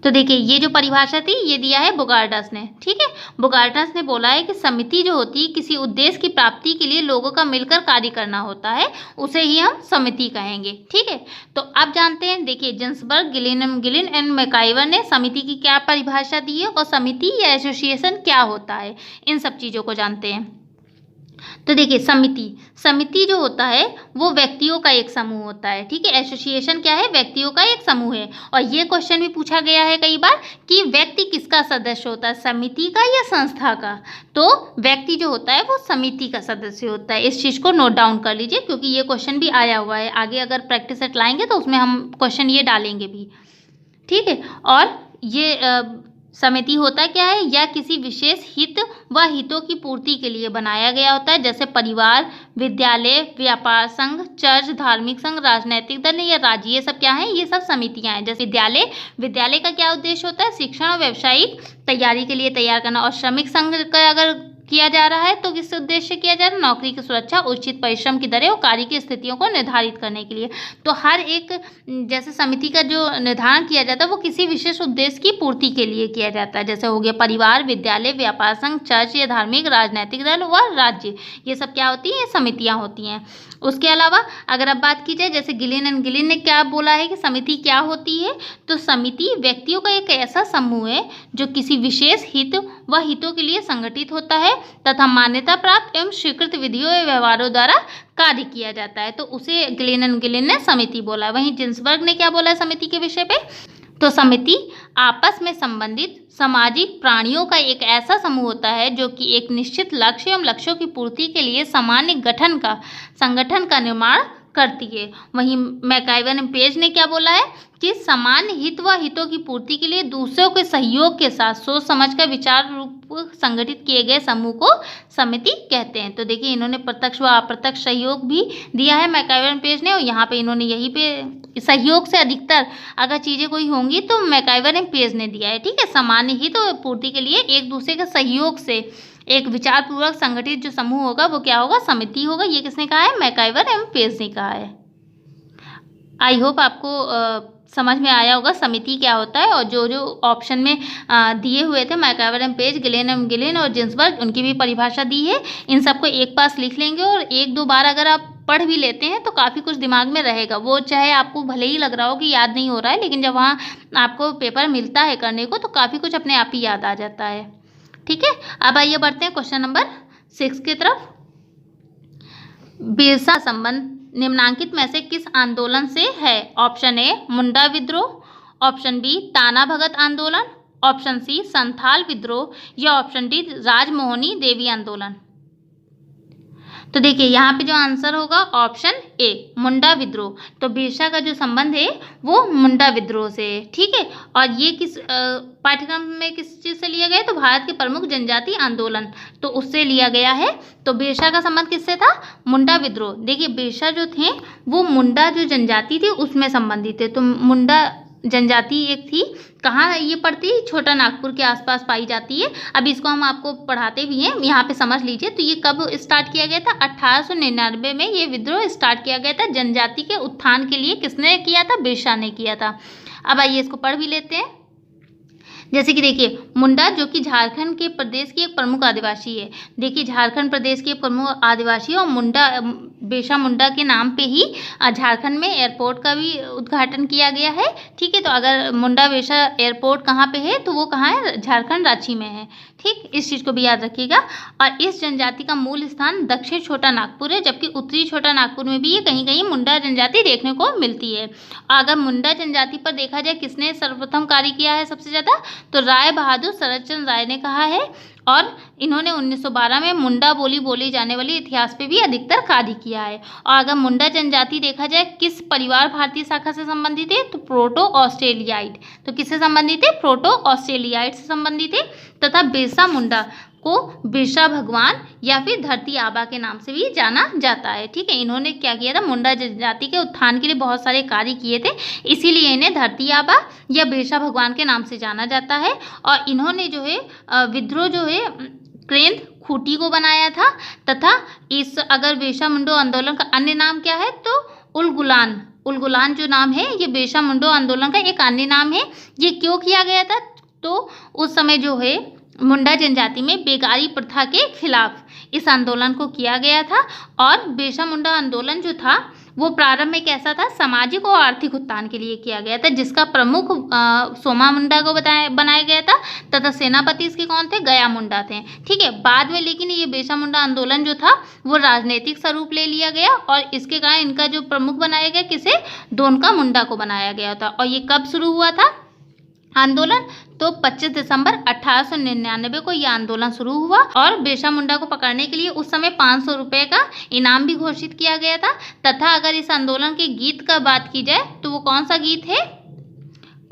तो देखिए, ये जो परिभाषा थी ये दिया है बोगार्डस ने। ठीक है, बोगार्डस ने बोला है कि समिति जो होती है किसी उद्देश्य की प्राप्ति के लिए लोगों का मिलकर कार्य करना होता है, उसे ही हम समिति कहेंगे। ठीक है, तो अब जानते हैं, देखिए जिन्सबर्ग, गिलिन एंड मैकाइवर ने समिति की क्या परिभाषा दी है और समिति या एसोसिएशन क्या होता है, इन सब चीज़ों को जानते हैं। तो देखिए, समिति जो होता है वो व्यक्तियों का एक समूह होता है। ठीक है, एसोसिएशन क्या है, व्यक्तियों का एक समूह है। और ये क्वेश्चन भी पूछा गया है कई बार कि व्यक्ति किसका सदस्य होता है, समिति का या संस्था का। तो व्यक्ति जो होता है वो समिति का सदस्य होता है। इस चीज़ को नोट डाउन कर लीजिए, क्योंकि ये क्वेश्चन भी आया हुआ है। आगे अगर प्रैक्टिस सेट लाएंगे तो उसमें हम क्वेश्चन ये डालेंगे भी। ठीक है, और ये समिति होता क्या है, या किसी विशेष हित व हितों की पूर्ति के लिए बनाया गया होता है, जैसे परिवार, विद्यालय, व्यापार संघ, चर्च, धार्मिक संघ, राजनीतिक दल या राज्य, ये सब क्या है, ये सब समितियां हैं। जैसे विद्यालय का क्या उद्देश्य होता है, शिक्षण और व्यावसायिक तैयारी के लिए तैयार करना। और श्रमिक संघ का अगर किया जा रहा है तो किस उद्देश्य से किया जा रहा है, नौकरी की सुरक्षा, उचित परिश्रम की दरें और कार्य की स्थितियों को निर्धारित करने के लिए। तो हर एक जैसे समिति का जो निर्धारण किया जाता है वो किसी विशेष उद्देश्य की पूर्ति के लिए किया जाता है। जैसे हो गया परिवार, विद्यालय, व्यापार संघ, चर्च या धार्मिक, राजनीतिक दल व राज्य, ये सब क्या होती हैं, समितियाँ होती हैं। उसके अलावा अगर अब बात की जाए, जैसे गिलिन ने क्या बोला है कि समिति क्या होती है, तो समिति व्यक्तियों का एक ऐसा समूह है जो किसी विशेष हित व हितों के लिए संगठित होता है तथा मान्यता प्राप्त एवं स्वीकृत विधियों एवं व्यवहारों द्वारा कार्य किया जाता है। तो उसे गिलिन ने समिति बोला है। वहीं जिन्सबर्ग ने क्या बोला है समिति के विषय पे, तो समिति आपस में संबंधित सामाजिक प्राणियों का एक ऐसा समूह होता है जो कि एक निश्चित लक्ष्य एवं लक्ष्यों की पूर्ति के लिए सामान्य संगठन का निर्माण करती है। वहीं मैकाइवर एंड पेज ने क्या बोला है कि सामान्य हित व हितों की पूर्ति के लिए दूसरों के सहयोग के साथ सोच समझ कर विचार रूप संगठित किए गए समूह को समिति कहते हैं। तो देखिए, इन्होंने प्रत्यक्ष व अप्रत्यक्ष सहयोग भी दिया है मैकाइवर एंड पेज ने, और यहाँ पे इन्होंने यही पे सहयोग से अधिकतर अगर चीज़ें कोई होंगी तो मैकाइवर एंड पेज ने दिया है। ठीक है, सामान्य हित व पूर्ति के लिए एक दूसरे के सहयोग से एक विचारपूर्वक संगठित जो समूह होगा वो क्या होगा, समिति होगा। ये किसने कहा है, मैकाइवर एंड पेज ने कहा है। आई होप आपको समझ में आया होगा समिति क्या होता है। और जो ऑप्शन में दिए हुए थे मैकाइवर एंड पेज, गिलिन और जिन्सबर्ग, उनकी भी परिभाषा दी है। इन सबको एक पास लिख लेंगे और एक दो बार अगर आप पढ़ भी लेते हैं तो काफ़ी कुछ दिमाग में रहेगा। वो चाहे आपको भले ही लग रहा हो कि याद नहीं हो रहा है, लेकिन जब वहाँ आपको पेपर मिलता है करने को तो काफ़ी कुछ अपने आप ही याद आ जाता है। ठीक है, अब आइए बढ़ते हैं क्वेश्चन नंबर 6 की तरफ। बिरसा संबंध निम्नांकित में से किस आंदोलन से है? ऑप्शन ए मुंडा विद्रोह, ऑप्शन बी ताना भगत आंदोलन, ऑप्शन सी संथाल विद्रोह या ऑप्शन डी राजमोहनी देवी आंदोलन। तो देखिए, यहाँ पे जो आंसर होगा ऑप्शन ए मुंडा विद्रोह। तो बिरसा का जो संबंध है वो मुंडा विद्रोह से है। ठीक है, और ये किस पाठ्यक्रम में किस चीज़ से लिया गया है, तो भारत के प्रमुख जनजाति आंदोलन, तो उससे लिया गया है। तो बिरसा का संबंध किससे था, मुंडा विद्रोह। देखिए, बिरसा जो थे वो मुंडा जो जनजाति थी उसमें संबंधित थे। तो मुंडा जनजाति एक थी, कहाँ ये पड़ती है, छोटा नागपुर के आसपास पाई जाती है। अब इसको हम आपको पढ़ाते भी हैं, यहाँ पे समझ लीजिए। तो ये कब स्टार्ट किया गया था, 1899 में ये विद्रोह स्टार्ट किया गया था। जनजाति के उत्थान के लिए किसने किया था, बिरसा ने किया था। अब आइए इसको पढ़ भी लेते हैं। जैसे कि देखिए, मुंडा जो कि झारखंड के प्रदेश की एक प्रमुख आदिवासी है। देखिए, झारखंड प्रदेश के प्रमुख आदिवासी और बिरसा मुंडा के नाम पे ही झारखंड में एयरपोर्ट का भी उद्घाटन किया गया है। ठीक है, तो अगर मुंडा बिरसा एयरपोर्ट कहाँ पे है, तो वो कहाँ है, झारखंड रांची में है। ठीक, इस चीज़ को भी याद रखिएगा। और इस जनजाति का मूल स्थान दक्षिण छोटा नागपुर है, जबकि उत्तरी छोटा नागपुर में भी ये कहीं कहीं मुंडा जनजाति देखने को मिलती है। अगर मुंडा जनजाति पर देखा जाए किसने सर्वप्रथम कार्य किया है सबसे ज़्यादा, तो राय बहादुर शरदचंद्र राय ने कहा है। और इन्होंने 1912 में मुंडा बोली जाने वाली इतिहास पे भी अधिकतर कार्य किया है। और अगर मुंडा जनजाति देखा जाए किस परिवार भारतीय शाखा से संबंधित है, तो प्रोटो ऑस्ट्रेलियाइड। तो किससे संबंधित है, प्रोटो ऑस्ट्रेलियाइड से संबंधित है। तथा बिरसा मुंडा को बिरसा भगवान या फिर धरती आबा के नाम से भी जाना जाता है। ठीक है, इन्होंने क्या किया था, मुंडा जनजाति के उत्थान के लिए बहुत सारे कार्य किए थे, इसीलिए इन्हें धरती आबा या बिरसा भगवान के नाम से जाना जाता है। और इन्होंने जो है विद्रोह जो है क्रेंद खूंटी को बनाया था, तथा इस अगर बिरसा मुंडा आंदोलन का अन्य नाम क्या है तो उलगुलान जो नाम है ये बिरसा मुंडा आंदोलन का एक अन्य नाम है। ये क्यों किया गया था, तो उस समय जो है मुंडा जनजाति में बेगारी प्रथा के खिलाफ इस आंदोलन को किया गया था। और बिरसा मुंडा आंदोलन जो था वो प्रारंभ में कैसा था, सामाजिक और आर्थिक उत्थान के लिए किया गया था, जिसका प्रमुख सोमा मुंडा को बनाया गया था, तथा सेनापति इसके कौन थे, गया मुंडा थे। ठीक है, बाद में लेकिन ये बिरसा मुंडा आंदोलन जो था वो राजनीतिक स्वरूप ले लिया गया और इसके कारण इनका जो प्रमुख बनाया गया किसे, दोनका मुंडा को बनाया गया था। और ये कब शुरू हुआ था आंदोलन, तो 25 दिसंबर 1899 को यह आंदोलन शुरू हुआ। और बिरसा मुंडा को पकड़ने के लिए उस समय 500 रुपये का इनाम भी घोषित किया गया था। तथा अगर इस आंदोलन के गीत का बात की जाए तो वो कौन सा गीत है,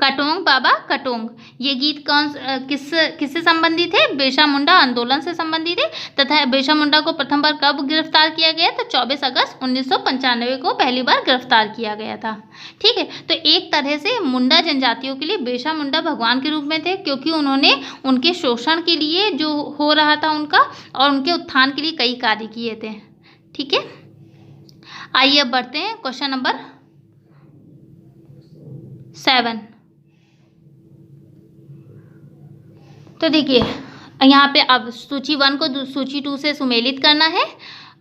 कटोंग बाबा कटोंग। ये गीत किससे संबंधित है, बिरसा मुंडा आंदोलन से संबंधित है। तथा बिरसा मुंडा को प्रथम बार कब गिरफ्तार किया गया, तो 24 अगस्त 1995 को पहली बार गिरफ्तार किया गया था। ठीक है, तो एक तरह से मुंडा जनजातियों के लिए बिरसा मुंडा भगवान के रूप में थे, क्योंकि उन्होंने उनके शोषण के लिए जो हो रहा था उनका और उनके उत्थान के लिए कई कार्य किए थे। ठीक है, आइए अब बढ़ते हैं क्वेश्चन नंबर 7। तो देखिए यहाँ पे अब सूची 1 को सूची 2 से सुमेलित करना है।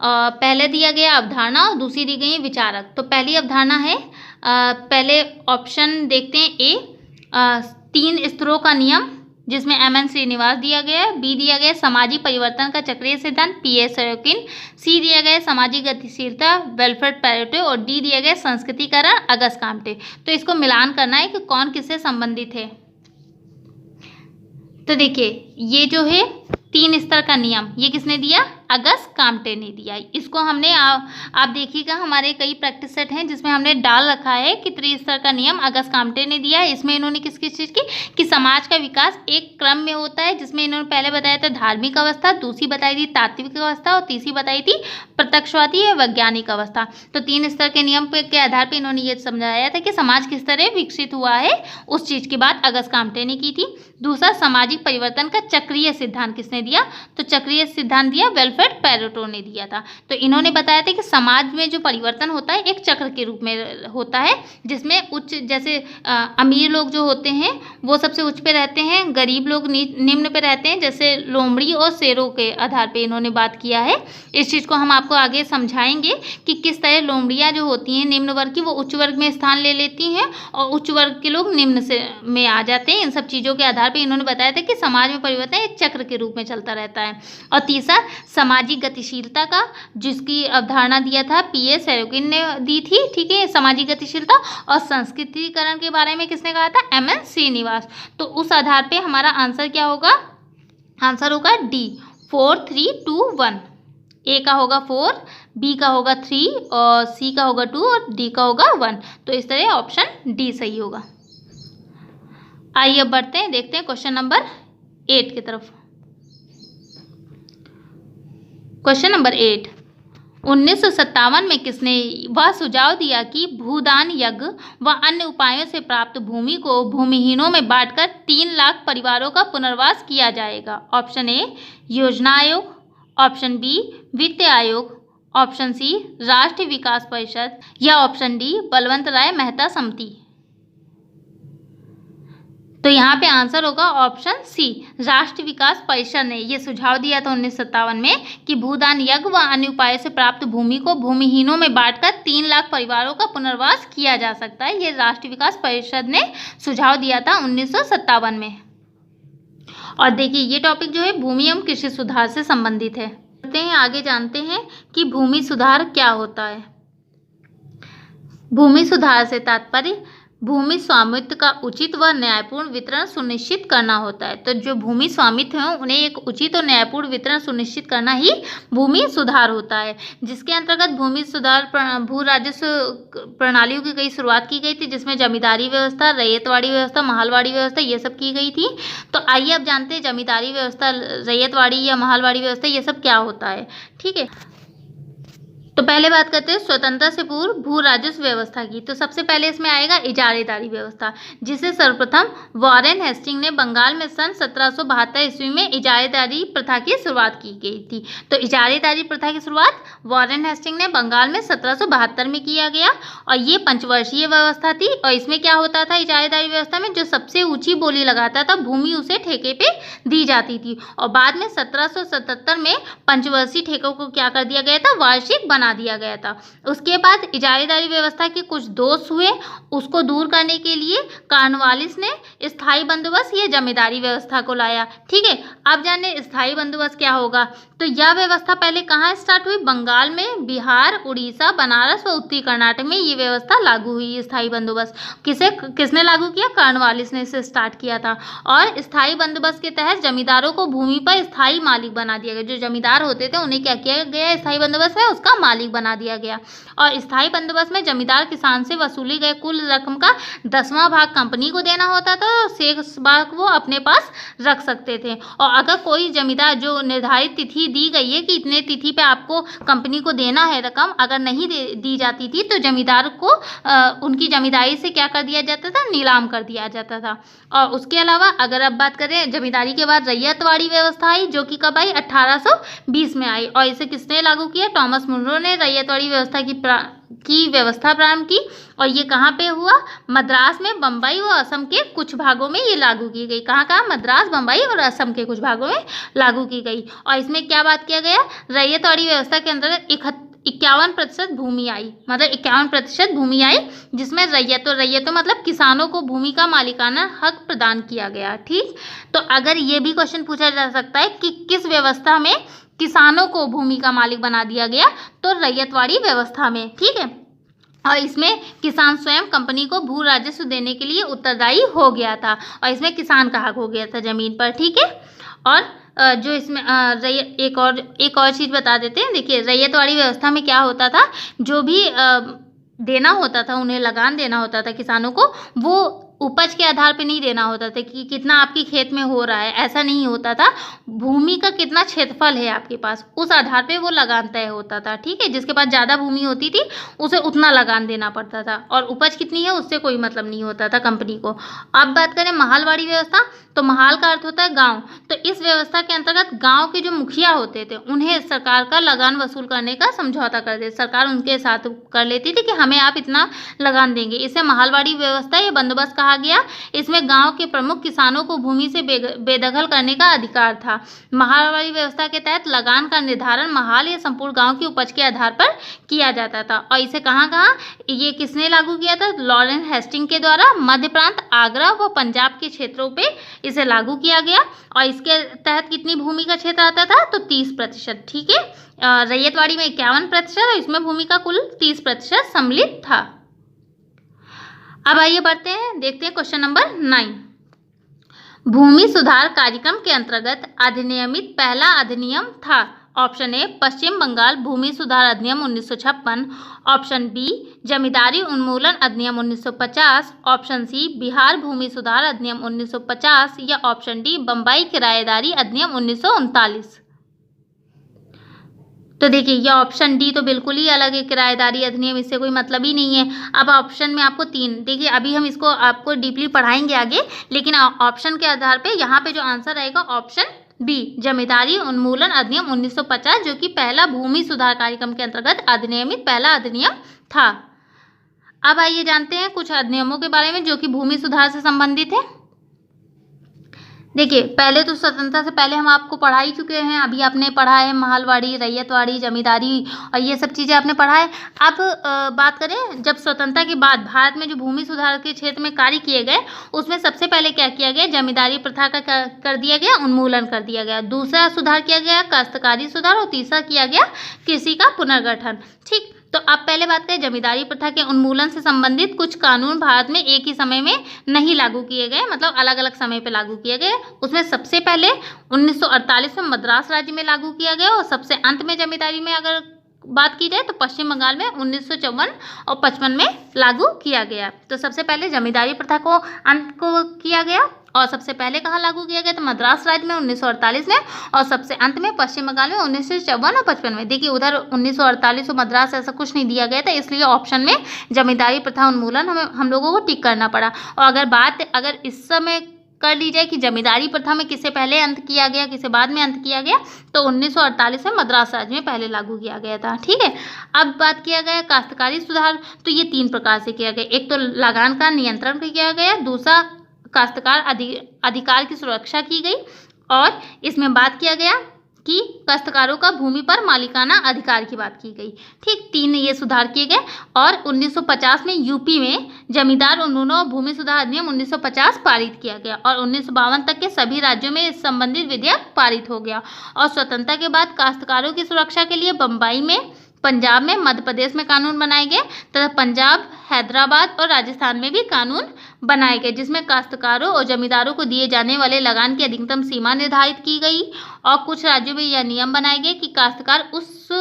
पहले दिया गया अवधारणा और दूसरी दी गई विचारक। तो पहली अवधारणा है, पहले ऑप्शन देखते हैं ए, 3 स्तरों का नियम, जिसमें MN श्रीनिवास दिया गया है। बी दिया गया है सामाजिक परिवर्तन का चक्रीय सिद्धांत, PS सरोकिन। सी दिया गया है सामाजिक गतिशीलता, वेलफेयर पैरेटो। और डी दिया गया है संस्कृतिकरण, अगस्त काम्टे। तो इसको मिलान करना है कि कौन किससे संबंधित है। तो देखिए ये जो है 3 स्तर का नियम, ये किसने दिया, अगस्त काम्टे ने दिया। इसको हमने आप देखिएगा हमारे कई प्रैक्टिस सेट हैं जिसमें हमने डाल रखा है कि 3 स्तर का नियम अगस्त काम्टे ने दिया है। इसमें इन्होंने किस किस चीज़ की, कि समाज का विकास एक क्रम में होता है, जिसमें इन्होंने पहले बताया था धार्मिक अवस्था, दूसरी बताई थी तात्विक अवस्था और तीसरी बताई थी प्रत्यक्षवादी या वैज्ञानिक अवस्था। तो 3 स्तर के नियम के आधार पर इन्होंने ये समझाया था कि समाज किस तरह विकसित हुआ है, उस चीज़ की बात अगस्त काम्टे ने की थी। दूसरा सामाजिक परिवर्तन का चक्रीय सिद्धांत किसने दिया, तो चक्रीय सिद्धांत दिया वेलफेयर पैरेटो ने दिया था। तो इन्होंने बताया था कि समाज में जो परिवर्तन होता है एक चक्र के रूप में होता है, जिसमें उच्च जैसे अमीर लोग जो होते हैं वो सबसे उच्च पे रहते हैं, गरीब लोग निम्न पे रहते हैं, जैसे लोमड़ी और शेरों के आधार पे इन्होंने बात किया है। इस चीज़ को हम आपको आगे समझाएंगे कि किस तरह लोमड़ियाँ जो होती हैं निम्न वर्ग की, वो उच्च वर्ग में स्थान ले लेती हैं और उच्च वर्ग के लोग निम्न में आ जाते हैं। इन सब चीज़ों के आधार पे इन्होंने बताया था कि समाज में परिवर्तन एक चक्र के रूप में चलता रहता है। और तीसरा सामाजिक गतिशीलता का, जिसकी अवधारणा दिया था PS सरोकिन ने दी थी। ठीक है, सामाजिक गतिशीलता और संस्कृतिकरण के बारे में किसने कहा था, MN श्रीनिवास। तो उस आधार पे हमारा आंसर क्या होगा, आंसर होगा D, 4 3 2 1। A का होगा 4, B का होगा 3 और C का होगा 2 और D का होगा 1। तो इस तरह ऑप्शन D सही होगा। आइए अब बढ़ते हैं, देखते हैं क्वेश्चन नंबर 8 की तरफ। क्वेश्चन नंबर 8, 1957 में किसने वह सुझाव दिया कि भूदान यज्ञ व अन्य उपायों से प्राप्त भूमि को भूमिहीनों में बांटकर 3 लाख परिवारों का पुनर्वास किया जाएगा। ऑप्शन ए योजना आयोग, ऑप्शन बी वित्त आयोग, ऑप्शन सी राष्ट्रीय विकास परिषद या ऑप्शन डी बलवंत राय मेहता समिति। तो यहाँ पे आंसर होगा ऑप्शन सी, राष्ट्रीय विकास परिषद ने ये सुझाव दिया था 1957 में कि भूदान यज्ञ व अन्य उपायों से प्राप्त भूमि को भूमिहीनों में बांटकर 3 लाख परिवारों का पुनर्वास किया जा सकता है। ये राष्ट्रीय विकास परिषद ने सुझाव दिया था 1957 में। और देखिए ये टॉपिक जो है भूमि एवं कृषि सुधार से संबंधित है। आगे जानते हैं कि भूमि सुधार क्या होता है। भूमि सुधार से तात्पर्य भूमि स्वामित्व का उचित व न्यायपूर्ण वितरण सुनिश्चित करना होता है। तो जो भूमि स्वामित्व है उन्हें एक उचित और न्यायपूर्ण वितरण सुनिश्चित करना ही भूमि सुधार होता है, जिसके अंतर्गत भूमि सुधार भू राजस्व प्रणालियों की कई शुरुआत की गई थी, जिसमें जमींदारी व्यवस्था, रैयतवाड़ी व्यवस्था, महालवाड़ी व्यवस्था ये सब की गई थी। तो आइए अब जानते हैं जमींदारी व्यवस्था, रैयतवाड़ी या महालवाड़ी व्यवस्था ये सब क्या होता है। ठीक है, तो पहले बात करते हैं स्वतंत्रता से पूर्व भू राजस्व व्यवस्था की। तो सबसे पहले इसमें आएगा इजारेदारी व्यवस्था, जिसे सर्वप्रथम वॉरेन हेस्टिंग ने बंगाल में सन 1772 ईस्वी में इजारेदारी प्रथा की शुरुआत की गई थी। तो इजारेदारी प्रथा की शुरुआत वॉरेन हेस्टिंग ने बंगाल में 1772 में किया गया और ये पंचवर्षीय व्यवस्था थी। और इसमें क्या होता था, इजारेदारी व्यवस्था में जो सबसे ऊंची बोली लगाता था भूमि उसे ठेके पे दी जाती थी। और बाद में 1777 में पंचवर्षीय ठेकों को क्या कर दिया गया था, वार्षिक बना दिया गया था। उसके बाद इजारेदारी व्यवस्था के कुछ दोष हुए, उसको दूर करने के लिए कॉर्नवालिस ने स्थायी बंदोबस्त या जमींदारी व्यवस्था को लाया। ठीक है, अब जाने स्थायी बंदोबस्त क्या होगा। तो यह व्यवस्था पहले कहाँ स्टार्ट हुई, बंगाल में, बिहार, उड़ीसा, बनारस व उत्तरी कर्नाटक में ये व्यवस्था लागू हुई। स्थायी बंदोबस्त किसने लागू किया, कॉर्नवालिस ने इसे स्टार्ट किया था। और स्थायी बंदोबस्त के तहत जमींदारों को भूमि पर स्थायी मालिक बना दिया गया। जो जमींदार होते थे उन्हें क्या किया गया, स्थायी बंदोबस्त में उसका मालिक बना दिया गया। और स्थायी बंदोबस्त में जमींदार किसान से वसूली गए कुल रकम का 10वां भाग कंपनी को देना होता था और शेष भाग वो अपने पास रख सकते थे। और अगर कोई जमींदार, जो निर्धारित तिथि दी गई है कि इतने तिथि पे आपको कंपनी को देना है रकम, अगर नहीं दी जाती थी तो जमींदार को उनकी जमींदारी से क्या कर दिया जाता था, नीलाम कर दिया जाता था। और उसके अलावा अगर अब बात करें जमींदारी के बाद रैयतवाड़ी व्यवस्था आई, जो कि कब आई, 1820 में आई। और इसे किसने लागू किया, टॉमस मुनरो ने रैयतवाड़ी व्यवस्था की व्यवस्था प्रारंभ की। और ये कहाँ पे हुआ, मद्रास में, बम्बई और असम के कुछ भागों में ये लागू की गई। कहाँ, मद्रास, बम्बई और असम के कुछ भागों में लागू की गई। और इसमें क्या बात किया गया, रैयतवाड़ी व्यवस्था के अंतर्गत 51% भूमि आई, मतलब 51% भूमि आई, जिसमें रैयतों मतलब किसानों को भूमि का मालिकाना हक प्रदान किया गया। ठीक, तो अगर ये भी क्वेश्चन पूछा जा सकता है कि किस व्यवस्था में किसानों को भूमि का मालिक बना दिया गया, तो रैयतवाड़ी व्यवस्था में। ठीक है, और इसमें किसान स्वयं कंपनी को भू राजस्व देने के लिए उत्तरदायी हो गया था और इसमें किसान का हक हो गया था जमीन पर। ठीक है, और जो इसमें एक और चीज़ बता देते हैं। देखिए, रैयतवाड़ी व्यवस्था में क्या होता था, जो भी देना होता था, उन्हें लगान देना होता था किसानों को, वो उपज के आधार पे नहीं देना होता था कि कितना आपकी खेत में हो रहा है, ऐसा नहीं होता था। भूमि का कितना क्षेत्रफल है आपके पास, उस आधार पे वो लगान तय होता था। ठीक है, जिसके पास ज़्यादा भूमि होती थी उसे उतना लगान देना पड़ता था और उपज कितनी है उससे कोई मतलब नहीं होता था कंपनी को। अब बात करें महालवाड़ी व्यवस्था, तो महाल का अर्थ होता है गाँव। तो इस व्यवस्था के अंतर्गत गाँव के जो मुखिया होते थे उन्हें सरकार का लगान वसूल करने का समझौता कर दे, सरकार उनके साथ कर लेती थी कि हमें आप इतना लगान देंगे। इसे महालवाड़ी व्यवस्था या बंदोबस्त कहा गया। इसमें गांव के प्रमुख किसानों को भूमि से बेदखल करने का अधिकार था। महालवाड़ी व्यवस्था के तहत लगान का निर्धारण महाल या संपूर्ण गांव की उपज के आधार पर किया जाता था। और इसे कहाँ ये किसने लागू किया था, लॉरेन हेस्टिंग के द्वारा मध्य प्रांत, आगरा व पंजाब के क्षेत्रों पे इसे लागू किया गया। और इसके तहत कितनी भूमि का क्षेत्र आता था, तो 30%। ठीक है, रैयतवाड़ी में 51% और इसमें भूमि का कुल 30% सम्मिलित था। अब आइए बढ़ते हैं, देखते हैं क्वेश्चन नंबर 9। भूमि सुधार कार्यक्रम के अंतर्गत अधिनियमित पहला अधिनियम था। ऑप्शन ए पश्चिम बंगाल भूमि सुधार अधिनियम 1956, ऑप्शन बी जमींदारी उन्मूलन अधिनियम 1950, ऑप्शन सी बिहार भूमि सुधार अधिनियम 1950 या ऑप्शन डी बम्बई किराएदारी अधिनियम 1939। तो देखिए, यह ऑप्शन डी तो बिल्कुल ही अलग है, किराएदारी अधिनियम, इससे कोई मतलब ही नहीं है। अब ऑप्शन में आपको 3, देखिए अभी हम इसको आपको डीपली पढ़ाएंगे आगे, लेकिन ऑप्शन के आधार पे यहाँ पे जो आंसर रहेगा ऑप्शन बी जमींदारी उन्मूलन अधिनियम 1950, जो कि पहला भूमि सुधार कार्यक्रम के अंतर्गत अधिनियमित पहला अधिनियम था। अब आइए जानते हैं कुछ अधिनियमों के बारे में जो कि भूमि सुधार से संबंधित है। देखिए, पहले तो स्वतंत्रता से पहले हम आपको पढ़ा ही चुके हैं, अभी आपने पढ़ा है महालवाड़ी, रैयतवाड़ी, जमींदारी और ये सब चीज़ें आपने पढ़ा है। अब बात करें जब स्वतंत्रता के बाद भारत में जो भूमि सुधार के क्षेत्र में कार्य किए गए, उसमें सबसे पहले क्या किया गया, जमींदारी प्रथा का कर दिया गया, उन्मूलन कर दिया गया। दूसरा सुधार किया गया काश्तकारी सुधार और तीसरा किया गया कृषि का पुनर्गठन। ठीक, तो अब पहले बात करें, जमींदारी प्रथा के उन्मूलन से संबंधित कुछ कानून भारत में एक ही समय में नहीं लागू किए गए, मतलब अलग अलग समय पे लागू किए गए। उसमें सबसे पहले 1948 में मद्रास राज्य में लागू किया गया और सबसे अंत में जमींदारी में अगर बात की जाए तो पश्चिम बंगाल में 1954 और 55 में लागू किया गया। तो सबसे पहले जमींदारी प्रथा को अंत को किया गया और सबसे पहले कहाँ लागू किया गया, तो मद्रास राज्य में 1948 में और सबसे अंत में पश्चिम बंगाल में 1954 और 55 में। देखिए उधर 1948 और मद्रास ऐसा कुछ नहीं दिया गया था, इसलिए ऑप्शन में जमींदारी प्रथा उन्मूलन हम लोगों को टिक करना पड़ा। और अगर इस समय कर ली जाए कि जमींदारी प्रथा में किसे पहले अंत किया गया किसे बाद में अंत किया गया, तो 1948 में मद्रास राज्य में पहले लागू किया गया था। ठीक है, अब बात किया गया काश्तकारी सुधार, तो ये 3 प्रकार से किया गया। एक तो लगान का नियंत्रण किया गया, दूसरा काश्तकार अधिकार की सुरक्षा की गई और इसमें बात किया गया कि काश्तकारों का भूमि पर मालिकाना अधिकार की बात की गई। ठीक, 3 ये सुधार किए गए और 1950 में यूपी में जमींदार उन्मूलन और भूमि सुधार अधिनियम 1950 पारित किया गया और 1952 तक के सभी राज्यों में इस संबंधित विधेयक पारित हो गया। और स्वतंत्रता के बाद काश्तकारों की सुरक्षा के लिए बम्बई में, पंजाब में, मध्य प्रदेश में कानून बनाए गए तथा पंजाब, हैदराबाद और राजस्थान में भी कानून बनाए गए, जिसमें काश्तकारों और जमींदारों को दिए जाने वाले लगान की अधिकतम सीमा निर्धारित की गई। और कुछ राज्यों में यह नियम बनाए गए कि काश्तकार उस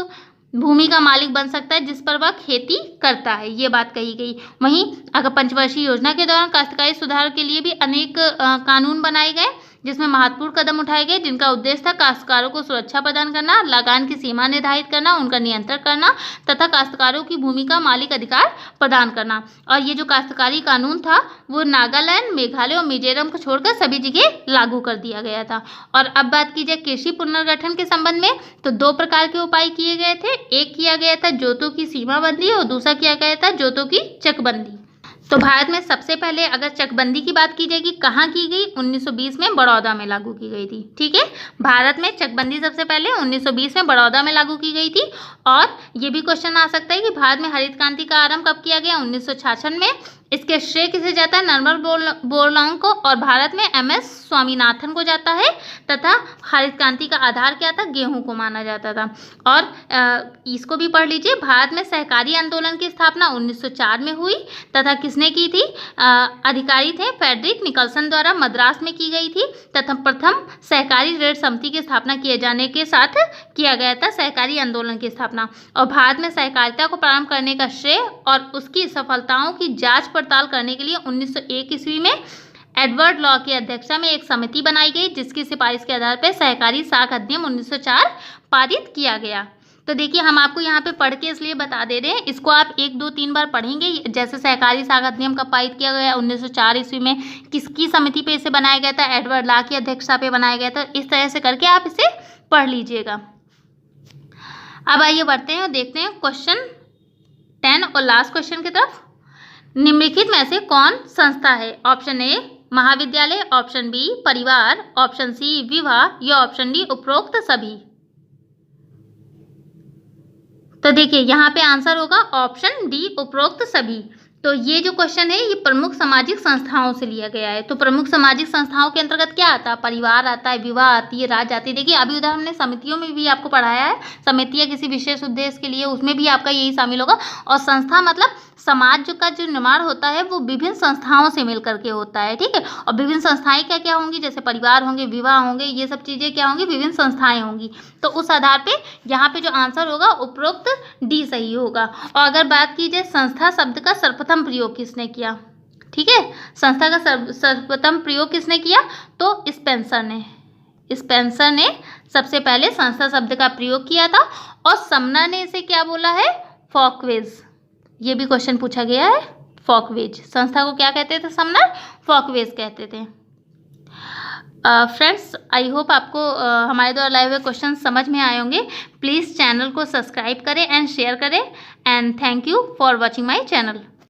भूमि का मालिक बन सकता है जिस पर वह खेती करता है, ये बात कही गई। वहीं अगर पंचवर्षीय योजना के दौरान काश्तकारी सुधार के लिए भी अनेक कानून बनाए गए, जिसमें महत्वपूर्ण कदम उठाए गए, जिनका उद्देश्य था काश्तकारों को सुरक्षा प्रदान करना, लगान की सीमा निर्धारित करना, उनका नियंत्रण करना तथा काश्तकारों की भूमि का मालिक अधिकार प्रदान करना। और ये जो काश्तकारी कानून था वो नागालैंड, मेघालय और मिजोरम को छोड़कर सभी जगह लागू कर दिया गया था। और अब बात की जाए कृषि पुनर्गठन के संबंध में, तो 2 प्रकार के उपाय किए गए थे। एक किया गया था जोतों की सीमाबंदी और दूसरा किया गया था जोतों की चकबंदी। तो भारत में सबसे पहले अगर चकबंदी की बात की जाएगी, कहाँ की गई, 1920 में बड़ौदा में लागू की गई थी। ठीक है, भारत में चकबंदी सबसे पहले 1920 में बड़ौदा में लागू की गई थी। और ये भी क्वेश्चन आ सकता है कि भारत में हरित क्रांति का आरंभ कब किया गया, 1966 में। इसके श्रेय किसे जाता है, नर्मदा बोरलॉन्ग को, और भारत में MS स्वामीनाथन को जाता है। तथा हरित क्रांति का आधार क्या था, गेहूं को माना जाता था। और इसको भी पढ़ लीजिए, भारत में सहकारी आंदोलन की स्थापना 1904 में हुई तथा किसने की थी, अधिकारी थे फ्रेडरिक निकल्सन द्वारा मद्रास में की गई थी तथा प्रथम सहकारी ऋण समिति की स्थापना किए जाने के साथ किया गया था सहकारी आंदोलन की स्थापना। और भारत में सहकारिता को प्रारंभ करने का श्रेय और उसकी सफलताओं की जांच पड़ताल करने के लिए 1901 ईस्वी में एडवर्ड लॉ की अध्यक्षता में एक समिति बनाई गई, जिसकी सिफारिश के आधार पर सहकारी साख अधिनियम 1904 पारित किया गया। तो देखिए हम आपको यहाँ पे पढ़ के इसलिए बता दे रहे हैं, इसको आप 1, 2, 3 बार पढ़ेंगे। जैसे सहकारी साख अधिनियम कब पारित किया गया, 1904 ईस्वी में, किसकी समिति पे इसे बनाया गया था, एडवर्ड लॉ की अध्यक्षता पे बनाया गया था। इस तरह से करके आप इसे पढ़ लीजिएगा। अब आइए बढ़ते हैं और देखते हैं क्वेश्चन 10 और लास्ट क्वेश्चन की तरफ। निम्नलिखित में से कौन संस्था है, ऑप्शन ए महाविद्यालय, ऑप्शन बी परिवार, ऑप्शन सी विवाह या ऑप्शन डी उपरोक्त सभी। तो देखिए यहाँ पे आंसर होगा ऑप्शन डी उपरोक्त सभी। तो ये जो क्वेश्चन है ये प्रमुख सामाजिक संस्थाओं से लिया गया है। तो प्रमुख सामाजिक संस्थाओं के अंतर्गत क्या आता है, परिवार आता है, विवाह आती है, राज्य आती है। देखिए अभी उधर हमने समितियों में भी आपको पढ़ाया है, समितियाँ किसी विशेष उद्देश्य के लिए, उसमें भी आपका यही शामिल होगा। और संस्था मतलब समाज का जो निर्माण होता है वो विभिन्न संस्थाओं से मिल करके होता है। ठीक है, और विभिन्न संस्थाएं क्या क्या होंगी, जैसे परिवार होंगे, विवाह होंगे, ये सब चीज़ें क्या होंगी, विभिन्न संस्थाएं होंगी। तो उस आधार पे यहाँ पे जो आंसर होगा उपरोक्त डी सही होगा। और अगर बात की जाए संस्था शब्द का सर्वप्रथम प्रयोग किसने किया, ठीक है, संस्था का सर्वप्रथम प्रयोग किसने किया, तो स्पेंसर ने सबसे पहले संस्था शब्द का प्रयोग किया था। और समनर ने इसे क्या बोला है, फॉकवेज। ये भी क्वेश्चन पूछा गया है, फॉकवेज संस्था को क्या कहते थे, समनर, फॉकवेज कहते थे। फ्रेंड्स आई होप आपको हमारे द्वारा लाए हुए क्वेश्चन समझ में आए होंगे। प्लीज़ चैनल को सब्सक्राइब करें एंड शेयर करें and thank you for watching my channel.